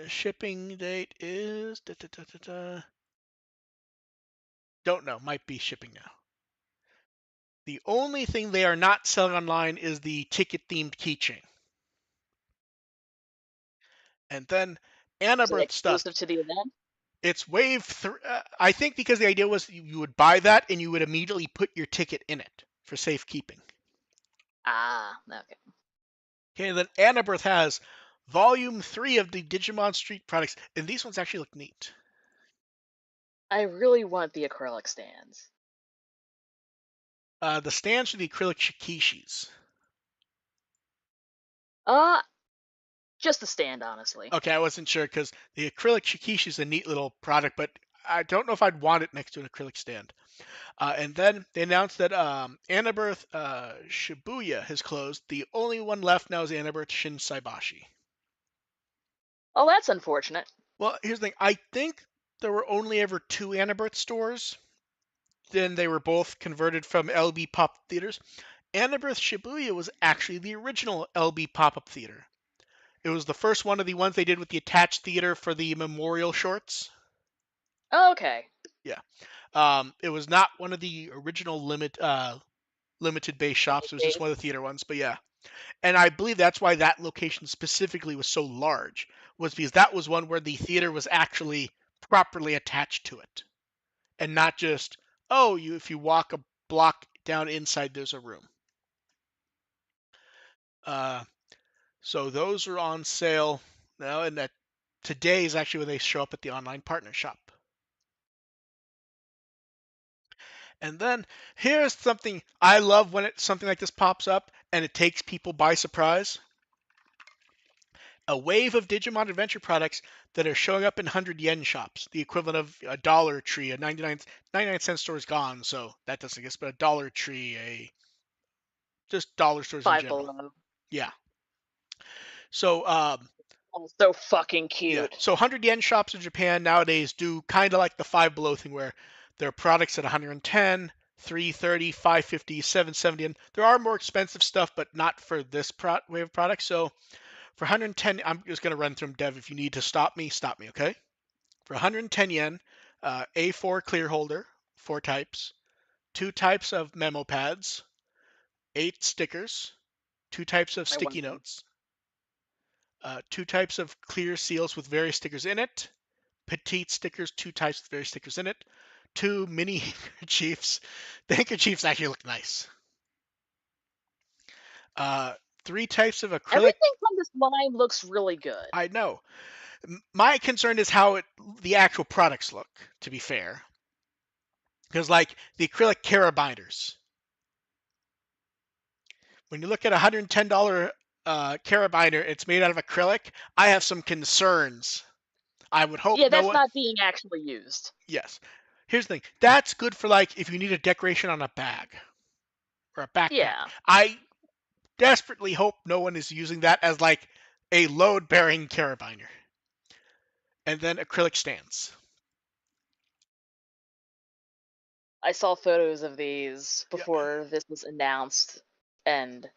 A: shipping date is don't know, might be shipping now. The only thing they are not selling online is the ticket themed keychain. And then
B: Is it
A: Annabirth stuff.
B: exclusive to the event?
A: It's wave three. I think because the idea was you would buy that and you would immediately put your ticket in it for safekeeping.
B: Ah, okay.
A: Okay, and then Annabirth has volume 3 of the Digimon Street products, and these ones actually look neat.
B: I really want the acrylic stands.
A: The stands are the acrylic shikishis.
B: Uh, just the stand, honestly.
A: Okay, I wasn't sure because the acrylic shikishi is a neat little product, but I don't know if I'd want it next to an acrylic stand. And then they announced that Annabirth Shibuya has closed. The only one left now is Annabirth Shin Saibashi.
B: Oh, that's unfortunate.
A: Well, here's the thing. I think there were only ever two Annabirth stores. Then they were both converted from LB pop theaters. Annabirth Shibuya was actually the original LB pop-up theater. It was the first one of the ones they did with the attached theater for the memorial shorts.
B: Oh, okay.
A: Yeah. It was not one of the original limited base shops. It was just
B: Base.
A: one of the theater ones. But yeah, and I believe that's why that location specifically was so large, was because that was one where the theater was actually properly attached to it, and not just, oh, you if you walk a block down inside there's a room. Uh, so those are on sale now, and that today is actually when they show up at the online partner shop. And then here's something I love when something like this pops up and it takes people by surprise. A wave of Digimon Adventure products that are showing up in 100 yen shops, the equivalent of a Dollar Tree. A 99 cent store is gone, so that doesn't exist, but a Dollar Tree, a just dollar stores in
B: Five
A: general.
B: Below.
A: Yeah. So
B: Oh, so fucking
A: yeah.
B: cute.
A: So 100 yen shops in Japan nowadays do kind of like the Five Below thing, where there are products at 110, 330, 550, 770, and there are more expensive stuff, but not for this wave of products. So for 110, I'm just going to run through them, Dev. If you need to stop me, okay? For 110 yen, A4 clear holder, 4 types, 2 types of memo pads, 8 stickers, 2 types of
B: I
A: sticky
B: want them.
A: notes, 2 types of clear seals with various stickers in it, petite stickers, 2 types with various stickers in it, 2 mini handkerchiefs. The handkerchiefs actually look nice. Uh, 3 types of acrylic.
B: Everything from this line looks really good.
A: I know. My concern is how the actual products look. To be fair, because like the acrylic carabiners, when you look at a $110 carabiner, it's made out of acrylic. I have some concerns. I would hope
B: Yeah,
A: no
B: that's
A: one.
B: not being actually used.
A: Yes. Here's the thing. That's good for like if you need a decoration on a bag or a backpack.
B: Yeah.
A: I desperately hope no one is using that as like a load-bearing carabiner. And then acrylic stands.
B: I saw photos of these
A: Yeah.
B: before this was announced, and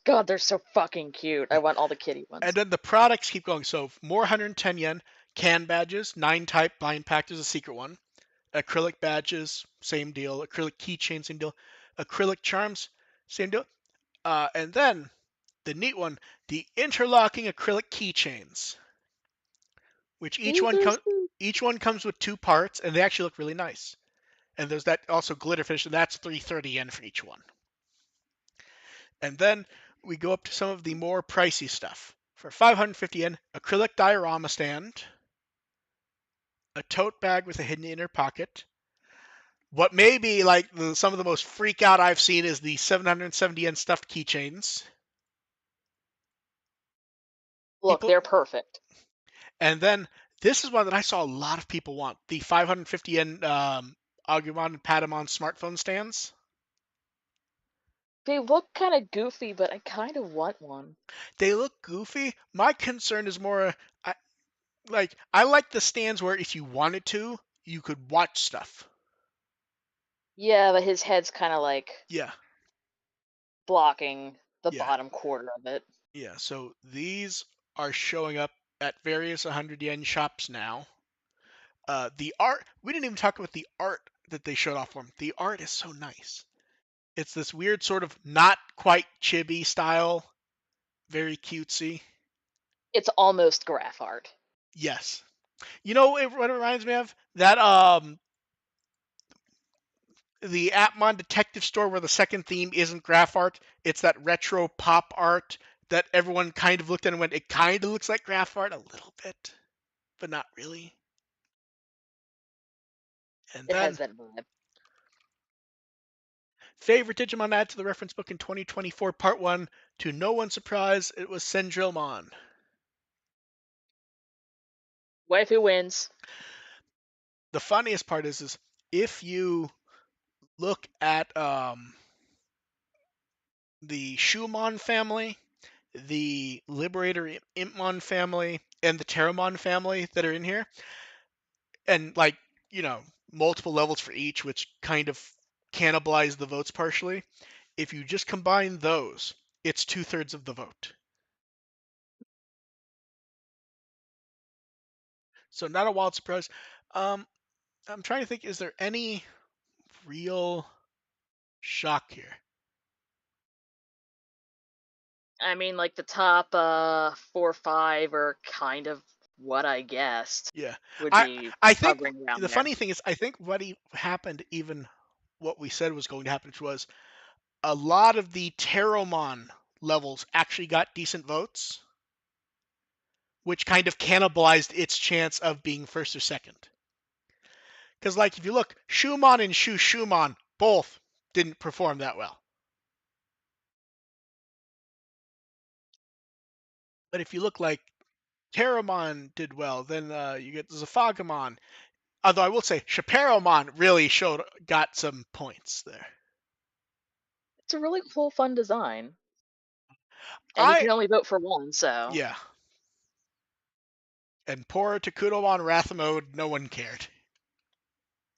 B: God, they're so fucking cute. I want all the kitty
A: And
B: ones.
A: then the products keep going. So more 110 yen. Can badges, 9 type blind pack is a secret one. Acrylic badges, same deal. Acrylic keychains, same deal. Acrylic charms, same deal. And then the neat one, the interlocking acrylic keychains. which
B: Super spook.
A: each one comes with two parts, and they actually look really nice. And there's that also glitter finish, and that's 330 yen for each one. And then we go up to some of the more pricey stuff. For 550 yen, acrylic diorama stand, a tote bag with a hidden inner pocket. What may be like some of the most freak out I've seen is the 770 yen stuffed keychains.
B: Look,
A: People,
B: they're perfect.
A: and then this is one that I saw a lot of people want: the 550 yen Agumon and Patamon smartphone stands.
B: They look kind of goofy, but I kind of want one.
A: They look goofy. My concern is more, I, I like the stands where if you wanted to, you could watch stuff.
B: Yeah, but his head's kind of like
A: Yeah,
B: blocking the
A: yeah,
B: bottom quarter of it.
A: yeah. So these are showing up at various 100 yen shops now. The art, we didn't even talk about the art that they showed off for him. The art is so nice. It's this weird sort of not quite chibi style, very cutesy.
B: It's almost graph art.
A: Yes. You know what it reminds me of? That the Atmon Detective Store where the second theme isn't graph art, it's that retro pop art that everyone kind of looked at and went, it kind of looks like graph art a little bit, but not really. And
B: It has
A: then
B: that vibe.
A: favorite Digimon add to the reference book in 2024, Part 1. To no one's surprise, it was Sendrilmon.
B: Waifu wins.
A: The funniest part is if you look at the Shumon family, the Liberator Impmon family, and the Terramon family that are in here, and like, you know, multiple levels for each, which kind of cannibalize the votes partially. If you just combine those, it's 2/3 of the vote. So not a wild surprise. Um, I'm trying to think, is there any real shock here?
B: I mean, like the top 4 or 5 are kind of what I guessed
A: Yeah,
B: would
A: I
B: be
A: I think
B: hovering around
A: the
B: there.
A: funny thing is I think happened, even what we said was going to happen, which was a lot of the Terramon levels actually got decent votes, which kind of cannibalized its chance of being first or second. Because, like, if you look, Shumon and Shumon both didn't perform that well. But if you look like Terramon did well, then you get Zafagamon. Although I will say, Chaparomon really got some points there.
B: It's a really cool, fun design, and you
A: I
B: can only vote for one, so
A: Yeah, and poor Takudomon Wrath mode, no one cared.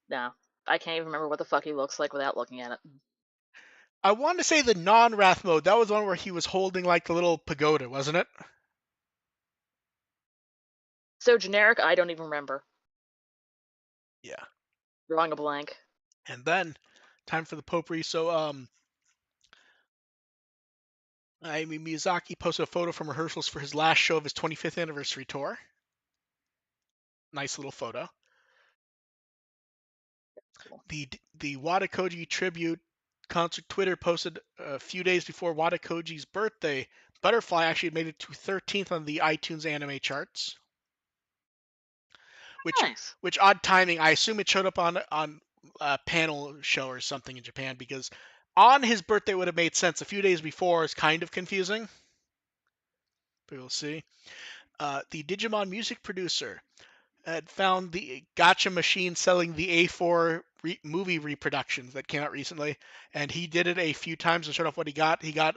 B: no, I can't even remember what the fuck he looks like without looking at it.
A: I want to say the non-Wrath mode. That was the one where he was holding like the little pagoda, wasn't it?
B: So generic, I don't even remember.
A: Yeah.
B: Drawing a blank.
A: And then time for the potpourri. So I mean, Miyazaki posted a photo from rehearsals for his last show of his 25th anniversary tour. Nice little photo.
B: Cool.
A: The Watakoji tribute concert Twitter posted a few days before Watakoji's birthday. Butterfly actually made it to 13th on the iTunes anime charts, which
B: Nice.
A: odd timing. I assume it showed up on a panel show or something in Japan, because on his birthday would have made sense. A few days before is kind of confusing, but we'll see. The Digimon music producer had found the gotcha machine selling the A4 movie reproductions that came out recently, and he did it a few times and showed off what he got. He got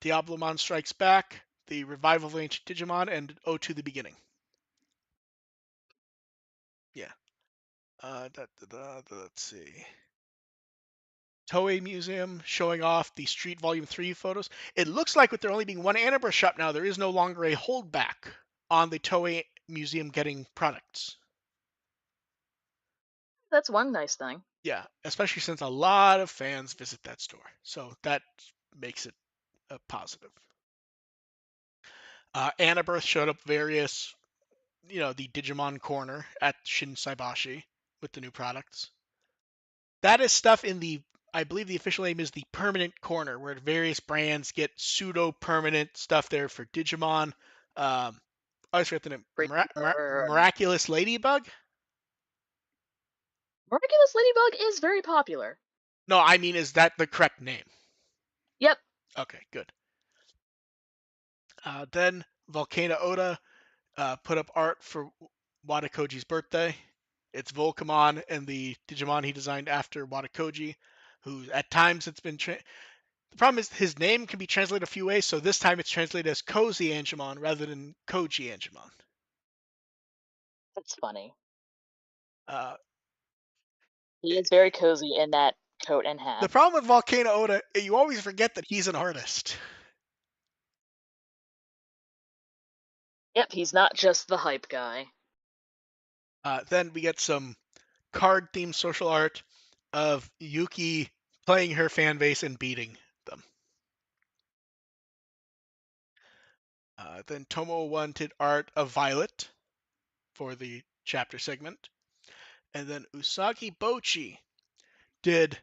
A: Diablomon Strikes Back, the Revival of Ancient Digimon, and O to the Beginning. Yeah. Let's see. Toei Museum showing off the Street Volume 3 photos. It looks like with there only being one Annabelle shop now, there is no longer a holdback on the Toei Museum getting products.
B: That's one nice thing.
A: Yeah, especially since a lot of fans visit that store. So that makes it a positive. Annabirth showed up various the Digimon corner at Shin Saibashi with the new products. That is stuff in the, I believe the official name is the permanent corner, where various brands get pseudo permanent stuff there for Digimon. I always forget the name.
B: Breaker.
A: Miraculous Ladybug?
B: Miraculous Ladybug is very popular.
A: No, I mean, is that the correct name?
B: Yep.
A: Okay, good. Then Volcano Oda put up art for Watakoji's birthday. It's Volcamon and the Digimon he designed after Watakoji, who at times it's been. The problem is his name can be translated a few ways, so this time it's translated as Cozy Angemon rather than Koji Angemon.
B: That's funny.
A: Uh,
B: He is very cozy in that coat and
A: the
B: hat.
A: problem with Volcano Oda, you always forget that he's an artist.
B: Yep, he's not just the hype guy.
A: Then we get some card-themed social art of Yuki playing her fan base and beating them. Then Tomo wanted art of Violet for the chapter segment. And then Usagi Bochi did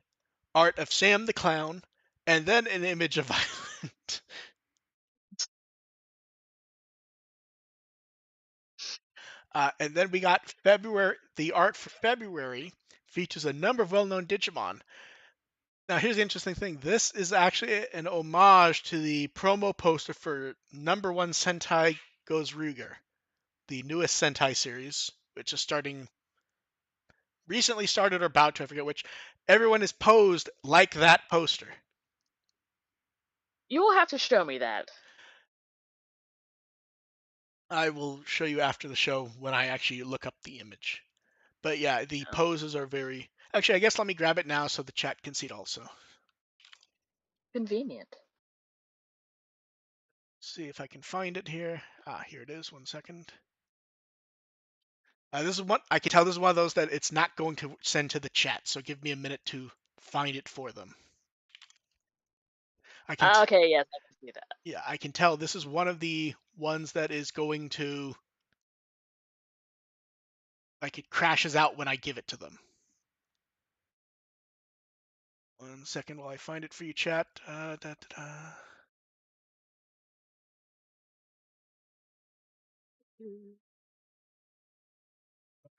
A: art of Sam the Clown and then an image of Violet. And then we got February. The art for February features a number of well-known Digimon. Now, here's the interesting thing. This is actually an homage to the promo poster for number one Sentai Goes Ruger, the newest Sentai series, which is recently started or about to, I forget which. Everyone is posed like that poster.
B: You will have to show me that.
A: I will show you after the show when I actually look up the image. But yeah, the poses are very. Actually, I guess let me grab it now so the chat can see it also.
B: Convenient.
A: See if I can find it here. Here it is. 1 second. This is one I can tell. This is one of those that it's not going to send to the chat. So give me a minute to find it for them. I can.
B: Okay, yes, I can see that.
A: Yeah, I can tell this is one of the ones that is going to. Like it crashes out when I give it to them. 1 second while I find it for you, chat.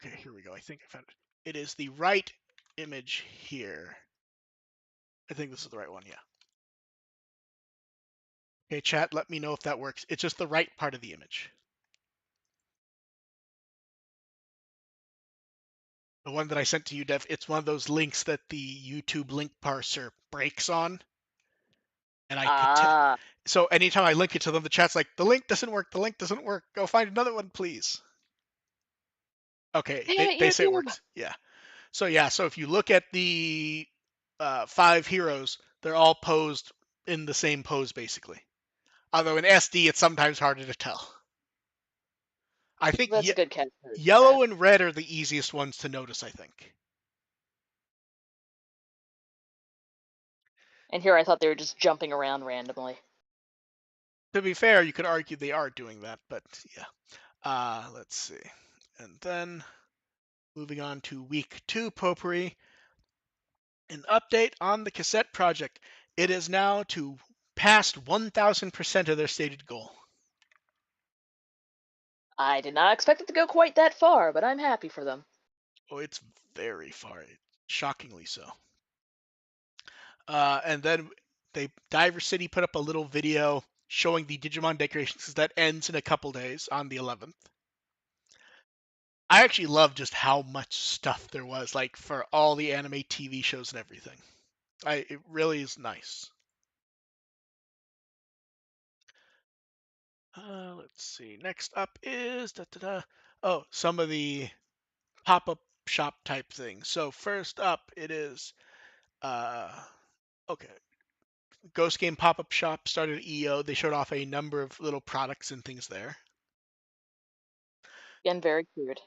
A: Okay, here we go. I think I found it. It is the right image here. I think this is the right one, yeah. Okay, chat, let me know if that works. It's just the right part of the image. The one that I sent to you, Dev, it's one of those links that the YouTube link parser breaks on. And I could so anytime I link it to them, the chat's like, the link doesn't work, the link doesn't work. Go find another one, please. Okay,
B: Damn it,
A: they say it
B: YouTube!
A: works. Yeah. So if you look at the 5 heroes, they're all posed in the same pose, basically. Although in SD, it's sometimes harder to tell. I think
B: That's a good catch.
A: yellow and red are the easiest ones to notice, I think.
B: And here I thought they were just jumping around randomly.
A: To be fair, you could argue they are doing that, but yeah. Let's see. And then moving on to week 2 potpourri. An update on the cassette project. It is now to past 1,000% of their stated goal.
B: I did not expect it to go quite that far, but I'm happy for them.
A: Oh, it's very far. Shockingly so. And then Diver City put up a little video showing the Digimon decorations that ends in a couple days on the 11th. I actually love just how much stuff there was, like for all the anime TV shows and everything. It really is nice. Let's see. Next up is some of the pop-up shop type things. So first up, it is okay. Ghost Game pop-up shop started at EO. They showed off a number of little products and things there.
B: Again, very cute.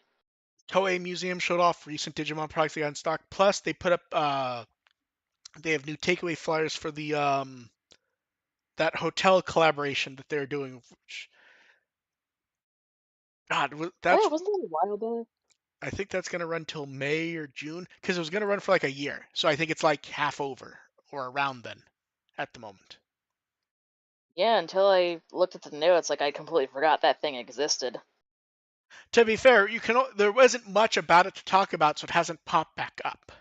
A: Toei Museum showed off recent Digimon products they got in stock. Plus, they put up they have new takeaway flyers for the that hotel collaboration that they're doing. Which God,
B: Oh yeah,
A: that's
B: wasn't that a while back?
A: I think that's gonna run till May or June because it was gonna run for like a year. So I think it's like half over or around then at the moment.
B: Yeah, until I looked at the notes, like I completely forgot that thing existed.
A: To be fair, there wasn't much about it to talk about, so it hasn't popped back up.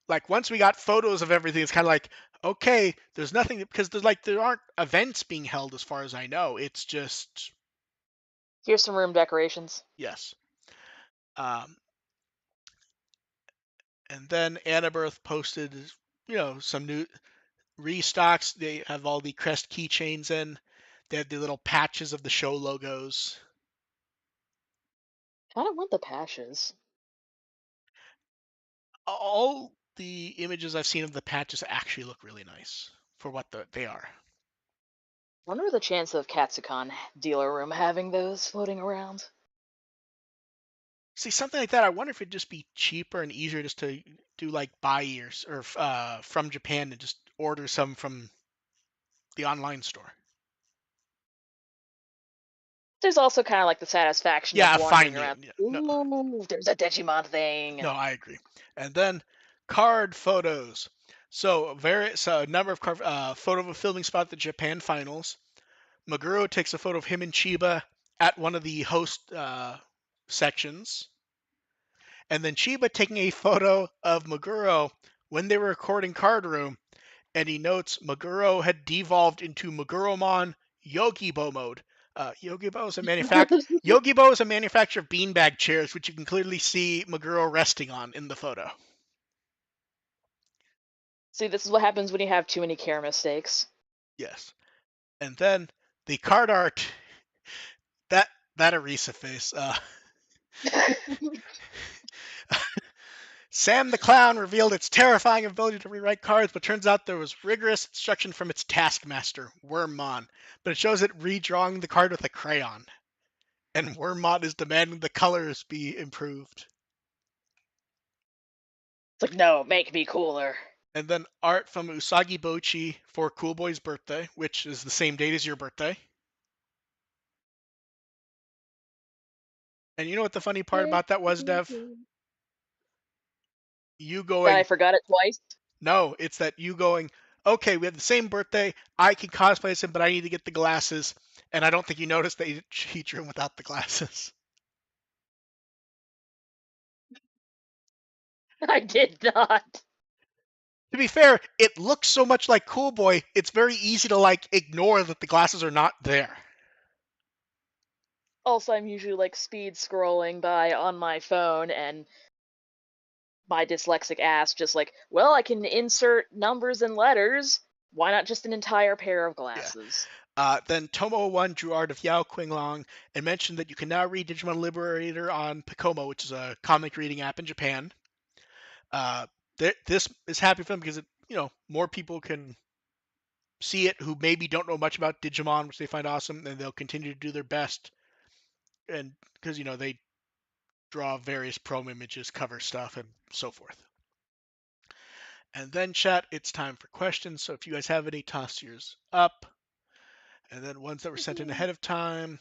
A: Like once we got photos of everything, it's kind of like okay, there's nothing because there aren't events being held as far as I know. It's just
B: Here's some room decorations.
A: yes. Um, and then Annabirth posted, some new restocks. They have all the crest keychains in. They have the little patches of the show logos.
B: Kind of want the patches.
A: All the images I've seen of the patches actually look really nice for what they are.
B: Wonder the chance of Katsucon dealer room having those floating around.
A: See, something like that, I wonder if it'd just be cheaper and easier just to do like buy years or from Japan and just order some from the online store.
B: There's also kind of like the satisfaction of
A: Yeah,
B: wandering
A: finding it.
B: around.
A: Yeah, no,
B: Ooh, there's a Digimon thing.
A: no, I agree. And then card photos. So a number of photo of a filming spot at the Japan finals. Maguro takes a photo of him and Chiba at one of the host sections, and then Chiba taking a photo of Maguro when they were recording Card Room, and he notes Maguro had devolved into Maguromon Yogibo mode. Yogibo is a Yogibo is a manufacturer of beanbag chairs, which you can clearly see Maguro resting on in the photo.
B: See, this is what happens when you have too many care mistakes.
A: Yes, and then the card art that that Arisa face. Sam the Clown revealed its terrifying ability to rewrite cards, but turns out there was rigorous instruction from its taskmaster, Wormmon. But it shows it redrawing the card with a crayon, and Wormmon is demanding the colors be improved.
B: It's like, no, make me cooler.
A: And then art from Usagi Bochi for Cool Boy's birthday, which is the same date as your birthday. And you know what the funny part about that was, Dev? You
B: That I
A: going,
B: forgot it twice.
A: no, it's that you going, okay, we have the same birthday. I can cosplay as him, but I need to get the glasses. And I don't think you noticed that he drew him without the glasses.
B: I did not.
A: To be fair, it looks so much like Cool Boy, it's very easy to like ignore that the glasses are not there.
B: Also, I'm usually like speed scrolling by on my phone, and my dyslexic ass just like, well, I can insert numbers and letters. Why not just an entire pair of
A: Yeah.
B: glasses?
A: Then Tomo1 drew art of Yao Qinglong and mentioned that you can now read Digimon Liberator on Picomo, which is a comic reading app in Japan. Uh, this is happy for them because more people can see it who maybe don't know much about Digimon, which they find awesome, and they'll continue to do their best. And because they draw various promo images, cover stuff, and so forth. And then chat, it's time for questions. So if you guys have any, toss yours up. And then ones that were sent in ahead of time.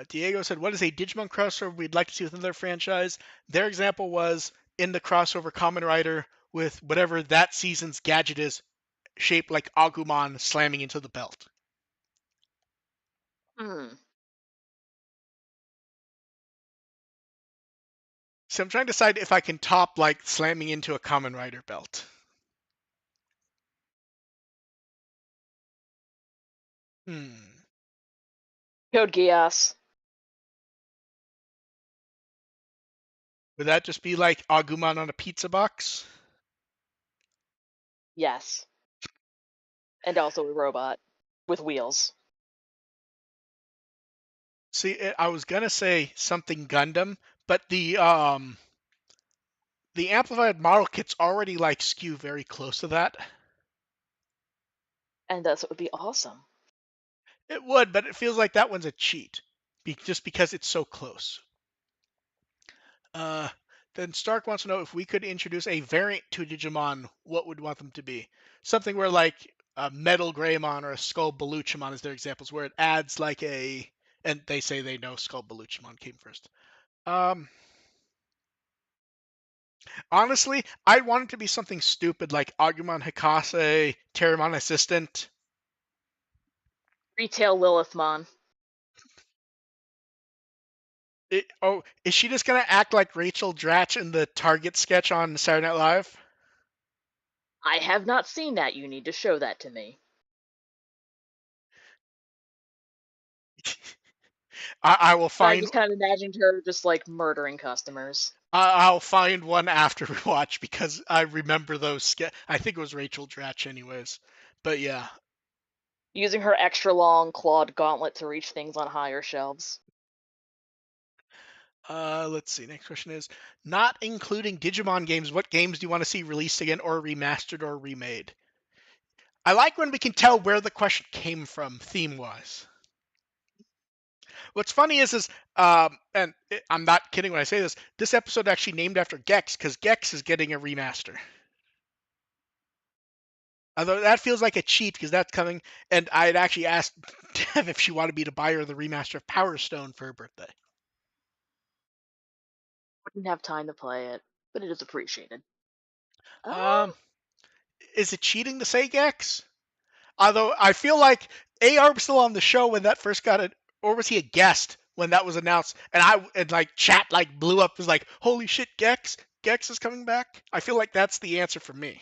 A: Diego said, "What is a Digimon crossover we'd like to see within their franchise?" Their example was in the crossover Kamen Rider with whatever that season's gadget is, shaped like Agumon slamming into the belt.
B: Hmm.
A: So I'm trying to decide if I can top like slamming into a Kamen Rider belt. Hmm.
B: Code Geass.
A: Would that just be like Agumon on a pizza box?
B: Yes. And also a robot with wheels.
A: See, I was gonna say something Gundam, but the amplified model kits already like skew very close to that.
B: And thus it would be awesome.
A: It would, but it feels like that one's a cheat, just because it's so close. Uh, then Stark wants to know if we could introduce a variant to Digimon, what would we want them to be? Something where like a Metal Greymon or a Skull Baluchamon is their examples, where it adds like a and they say they know Skull Beluchimon came first. Um, Honestly, I want it to be something stupid like Agumon Hikase, Terramon Assistant.
B: Retail Lilithmon.
A: Oh, is she just gonna act like Rachel Dratch in the Target sketch on Saturday Night Live?
B: I have not seen that. You need to show that to me.
A: I will
B: But I
A: find
B: just kind of imagined her just like murdering customers.
A: I'll find one after we watch because I remember those. I think it was Rachel Dratch, anyways. But yeah.
B: Using her extra long clawed gauntlet to reach things on higher shelves.
A: Let's see. Next question is not including Digimon games. What games do you want to see released again, or remastered, or remade? I like when we can tell where the question came from, theme wise. What's funny I'm not kidding when I say this. This episode actually named after Gex because Gex is getting a remaster. Although that feels like a cheat because that's coming, and I had actually asked Dev if she wanted me to buy her the remaster of Power Stone for her birthday.
B: Wouldn't have time to play it, but it is appreciated.
A: Um, is it cheating to say Gex? Although I feel like AR was still on the show when that first got it, or was he a guest when that was announced? And like chat like blew up, was like, holy shit, Gex is coming back. I feel like that's the answer for me.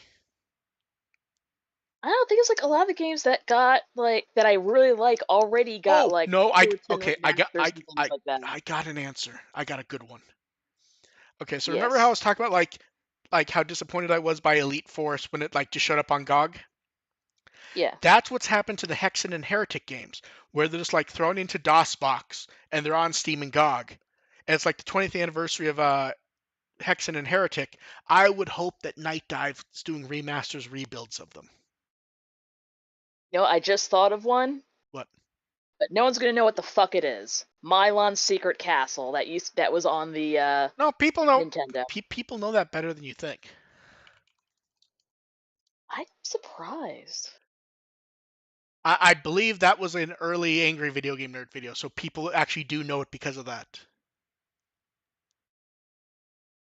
B: I don't think it's like a lot of the games that got like that I really like already got
A: Oh
B: like
A: no,
B: ports and
A: okay,
B: remasters and things like that.
A: I got an answer. I got a good one. Okay, so remember how I
B: Yes.
A: was talking about like how disappointed I was by Elite Force when it like just showed up on GOG?
B: Yeah.
A: That's what's happened to the Hexen and Heretic games, where they're just like thrown into DOSBox and they're on Steam and GOG. And it's like the 20th anniversary of Hexen and Heretic. I would hope that Night Dive's doing remasters, rebuilds of them.
B: You know, I just thought of one,
A: What?
B: but no one's gonna know what the fuck it is. Mylon's Secret Castle that was on the
A: No, people know.
B: Nintendo.
A: People know that better than you think.
B: I'm surprised.
A: I believe that was an early Angry Video Game Nerd video, so people actually do know it because of that.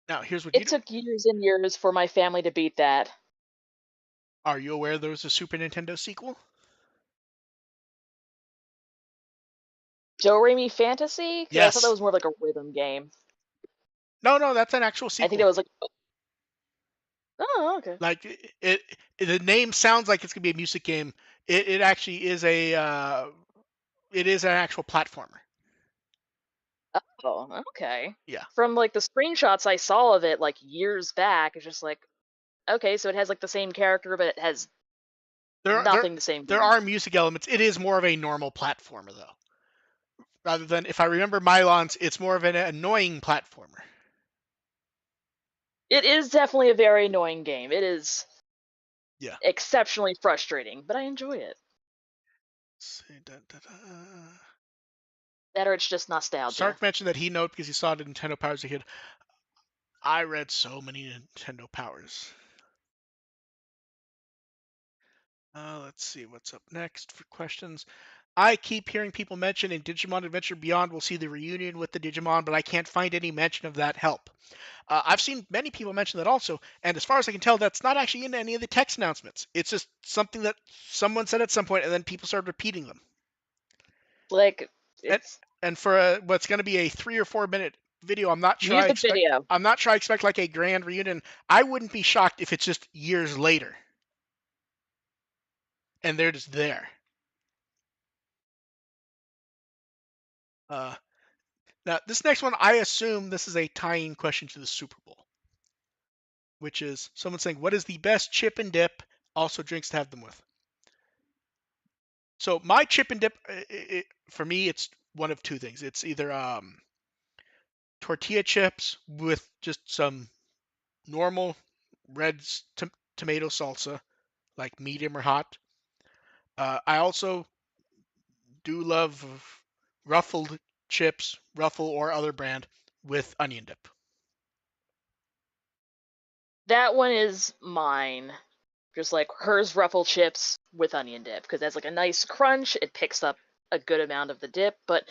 A: Now, here's what you
B: It
A: do.
B: took years and years for my family to beat that.
A: Are you aware there was a Super Nintendo sequel?
B: Do Re Mi Fantasy? Because I thought that
A: Yes.
B: was more like a rhythm game.
A: No, that's an actual
B: I think
A: sequel.
B: that was like, oh, okay.
A: Like the name sounds like it's gonna be a music game. It actually is it is an actual platformer.
B: Oh, okay.
A: Yeah.
B: From like the screenshots I saw of it like years back, it's just like, okay, so it has like the same character, but it has
A: There there
B: nothing the same
A: there
B: game.
A: are music elements. It is more of a normal platformer though. Rather than if I remember Mylon's, it's more of an annoying platformer.
B: It is definitely a very annoying game. It is
A: Yeah.
B: exceptionally frustrating, but I enjoy it.
A: Let's see,
B: That or it's just nostalgia.
A: Sark mentioned that he knows because he saw the Nintendo Powers as a kid. I read so many Nintendo Powers. Let's see what's up next for questions. I keep hearing people mention in Digimon Adventure Beyond we'll see the reunion with the Digimon, but I can't find any mention of that help. I've seen many people mention that also, and as far as I can tell, that's not actually in any of the text announcements. It's just something that someone said at some point, and then people started repeating them.
B: Like
A: And
B: it's
A: for what's going to be a 3 or 4 minute video,
B: music video.
A: I'm not sure I expect like a grand reunion. I wouldn't be shocked if it's just years later, and they're just there. Uh, Now, this next one, I assume this is a tying question to the Super Bowl, which is someone saying, what is the best chip and dip, also drinks to have them with? So my chip and dip, for me, it's one of two things. It's either tortilla chips with just some normal red tomato salsa, like medium or hot. I also do love ruffled chips, Ruffle or other brand, with onion dip.
B: That one is mine. Just like hers ruffle chips with onion dip because that's like a nice crunch. It picks up. a good amount of the dip, but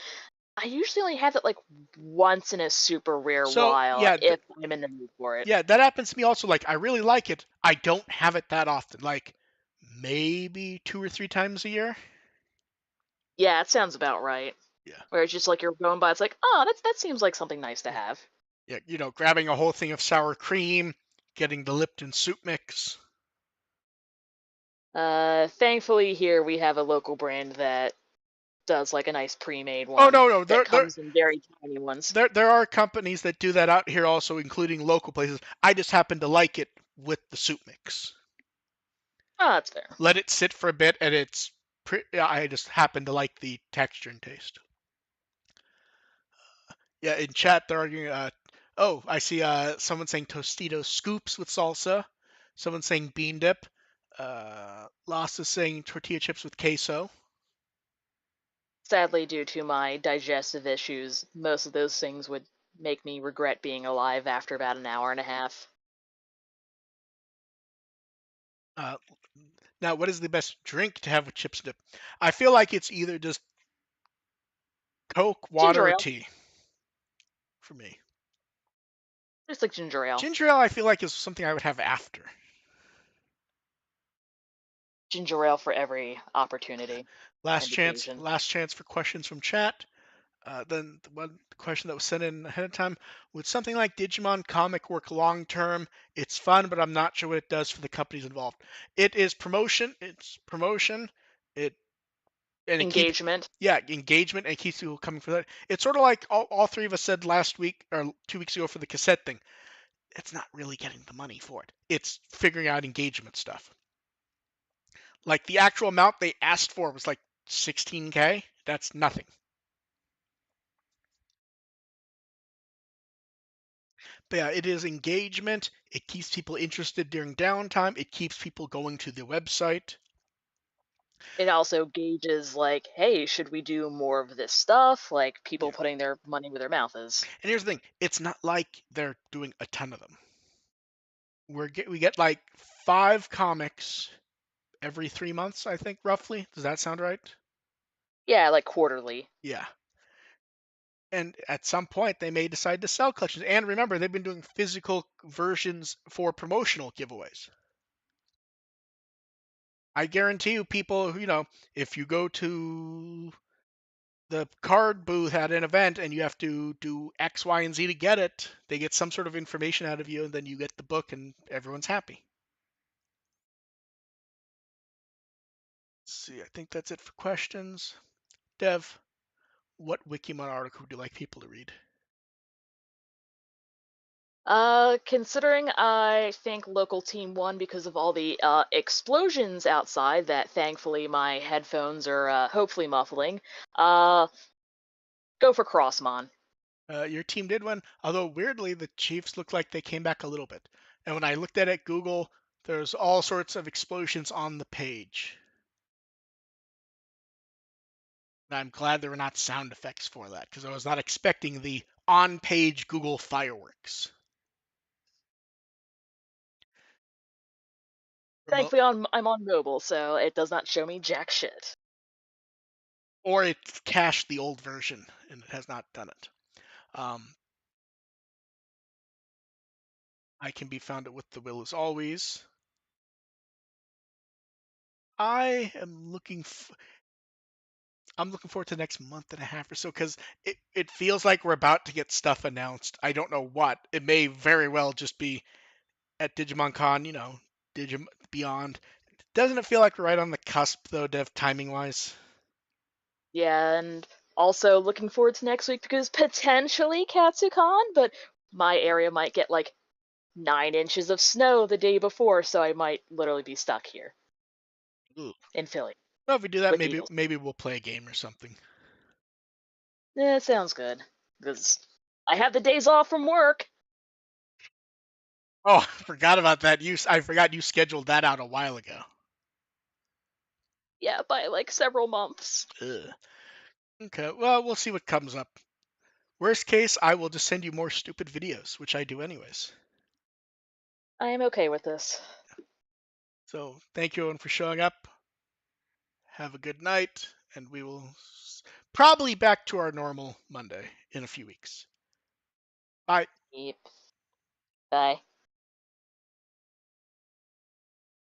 B: I usually only have it like once in a super rare
A: So
B: while
A: yeah,
B: if I'm in the mood for it.
A: yeah, that happens to me also. Like I really like it. I don't have it that often. Like maybe 2 or 3 times a year.
B: Yeah, it sounds about right.
A: Yeah,
B: Where it's just like you're going by, it's like, oh, that seems like something nice to
A: yeah,
B: have.
A: yeah. Grabbing a whole thing of sour cream, getting the Lipton soup mix.
B: Thankfully here we have a local brand that does like a nice pre-made
A: Oh
B: one
A: no, no,
B: that comes in very tiny ones.
A: there are companies that do that out here also, including local places. I just happen to like it with the soup mix.
B: Oh, that's fair.
A: Let it sit for a bit, and I just happen to like the texture and taste. Yeah, in chat they're arguing. Oh, I see. Someone saying Tostitos scoops with salsa. Someone saying bean dip. Lost is saying tortilla chips with queso.
B: Sadly, due to my digestive issues, most of those things would make me regret being alive after about an hour and a half.
A: Uh, Now, what is the best drink to have with chips and dip? I feel like it's either just Coke, water,
B: Ginger
A: or
B: ale.
A: tea for me.
B: Just like ginger ale.
A: Ginger ale, I feel like is something I would have after.
B: Ginger ale for every opportunity
A: Last
B: and
A: chance,
B: occasion.
A: last chance for questions from chat. Then the one question that was sent in ahead of time: would something like Digimon comic work long term? It's fun, but I'm not sure what it does for the companies involved. It is promotion. It's promotion. It and it keeps,
B: Engagement.
A: yeah, engagement, and it keeps people coming for that. It's sort of like all three of us said last week or 2 weeks ago for the cassette thing. It's not really getting the money for it. It's figuring out engagement stuff. Like the actual amount they asked for was like 16K. That's nothing. But yeah, it is engagement. It keeps people interested during downtime. It keeps people going to the website.
B: It also gauges like, hey, should we do more of this stuff? Like
A: Yeah.
B: people putting their money where their mouth is.
A: And here's the thing: it's not like they're doing a ton of them. We get like 5 comics every 3 months, I think, roughly. Does that sound right?
B: Yeah, like quarterly.
A: Yeah. And at some point, they may decide to sell collections. And remember, they've been doing physical versions for promotional giveaways. I guarantee you, people, if you go to the card booth at an event and you have to do X, Y, and Z to get it, they get some sort of information out of you, and then you get the book, and everyone's happy. Let's see, I think that's it for questions. Dev, what Wikimon article would you like people to read?
B: Considering I think local team won because of all the explosions outside that thankfully my headphones are hopefully muffling, uh, go for Crossmon.
A: Your team did win, although weirdly, the Chiefs looked like they came back a little bit. And when I looked at it, Google, there's all sorts of explosions on the page. And I'm glad there were not sound effects for that, because I was not expecting the on-page Google fireworks. Remote,
B: Thankfully, I'm on mobile, so it does not show me jack shit.
A: or it's cached the old version, and it has not done it. Um, I can be found at With the Will as always. I am looking. I'm looking forward to the next month and a half or so because it feels like we're about to get stuff announced. I don't know what. It may very well just be at Digimon Con, Digimon Beyond. Doesn't it feel like we're right on the cusp though, Dev, timing wise?
B: Yeah, and also looking forward to next week because potentially Katsucon, but my area might get like 9 inches of snow the day before, so I might literally be stuck here
A: Ooh.
B: in Philly
A: Well, if we do that,
B: with
A: maybe
B: needles.
A: maybe we'll play a game or something.
B: Yeah, it sounds good because I have the days off from work.
A: Oh, I forgot about that. I forgot you scheduled that out a while ago.
B: Yeah, by like several months.
A: Ugh. Okay, well, we'll see what comes up. Worst case, I will just send you more stupid videos, which I do anyways.
B: I am okay with this.
A: So thank you everyone for showing up. Have a good night. and we will probably back to our normal Monday in a few weeks. Bye.
B: Yep. Bye.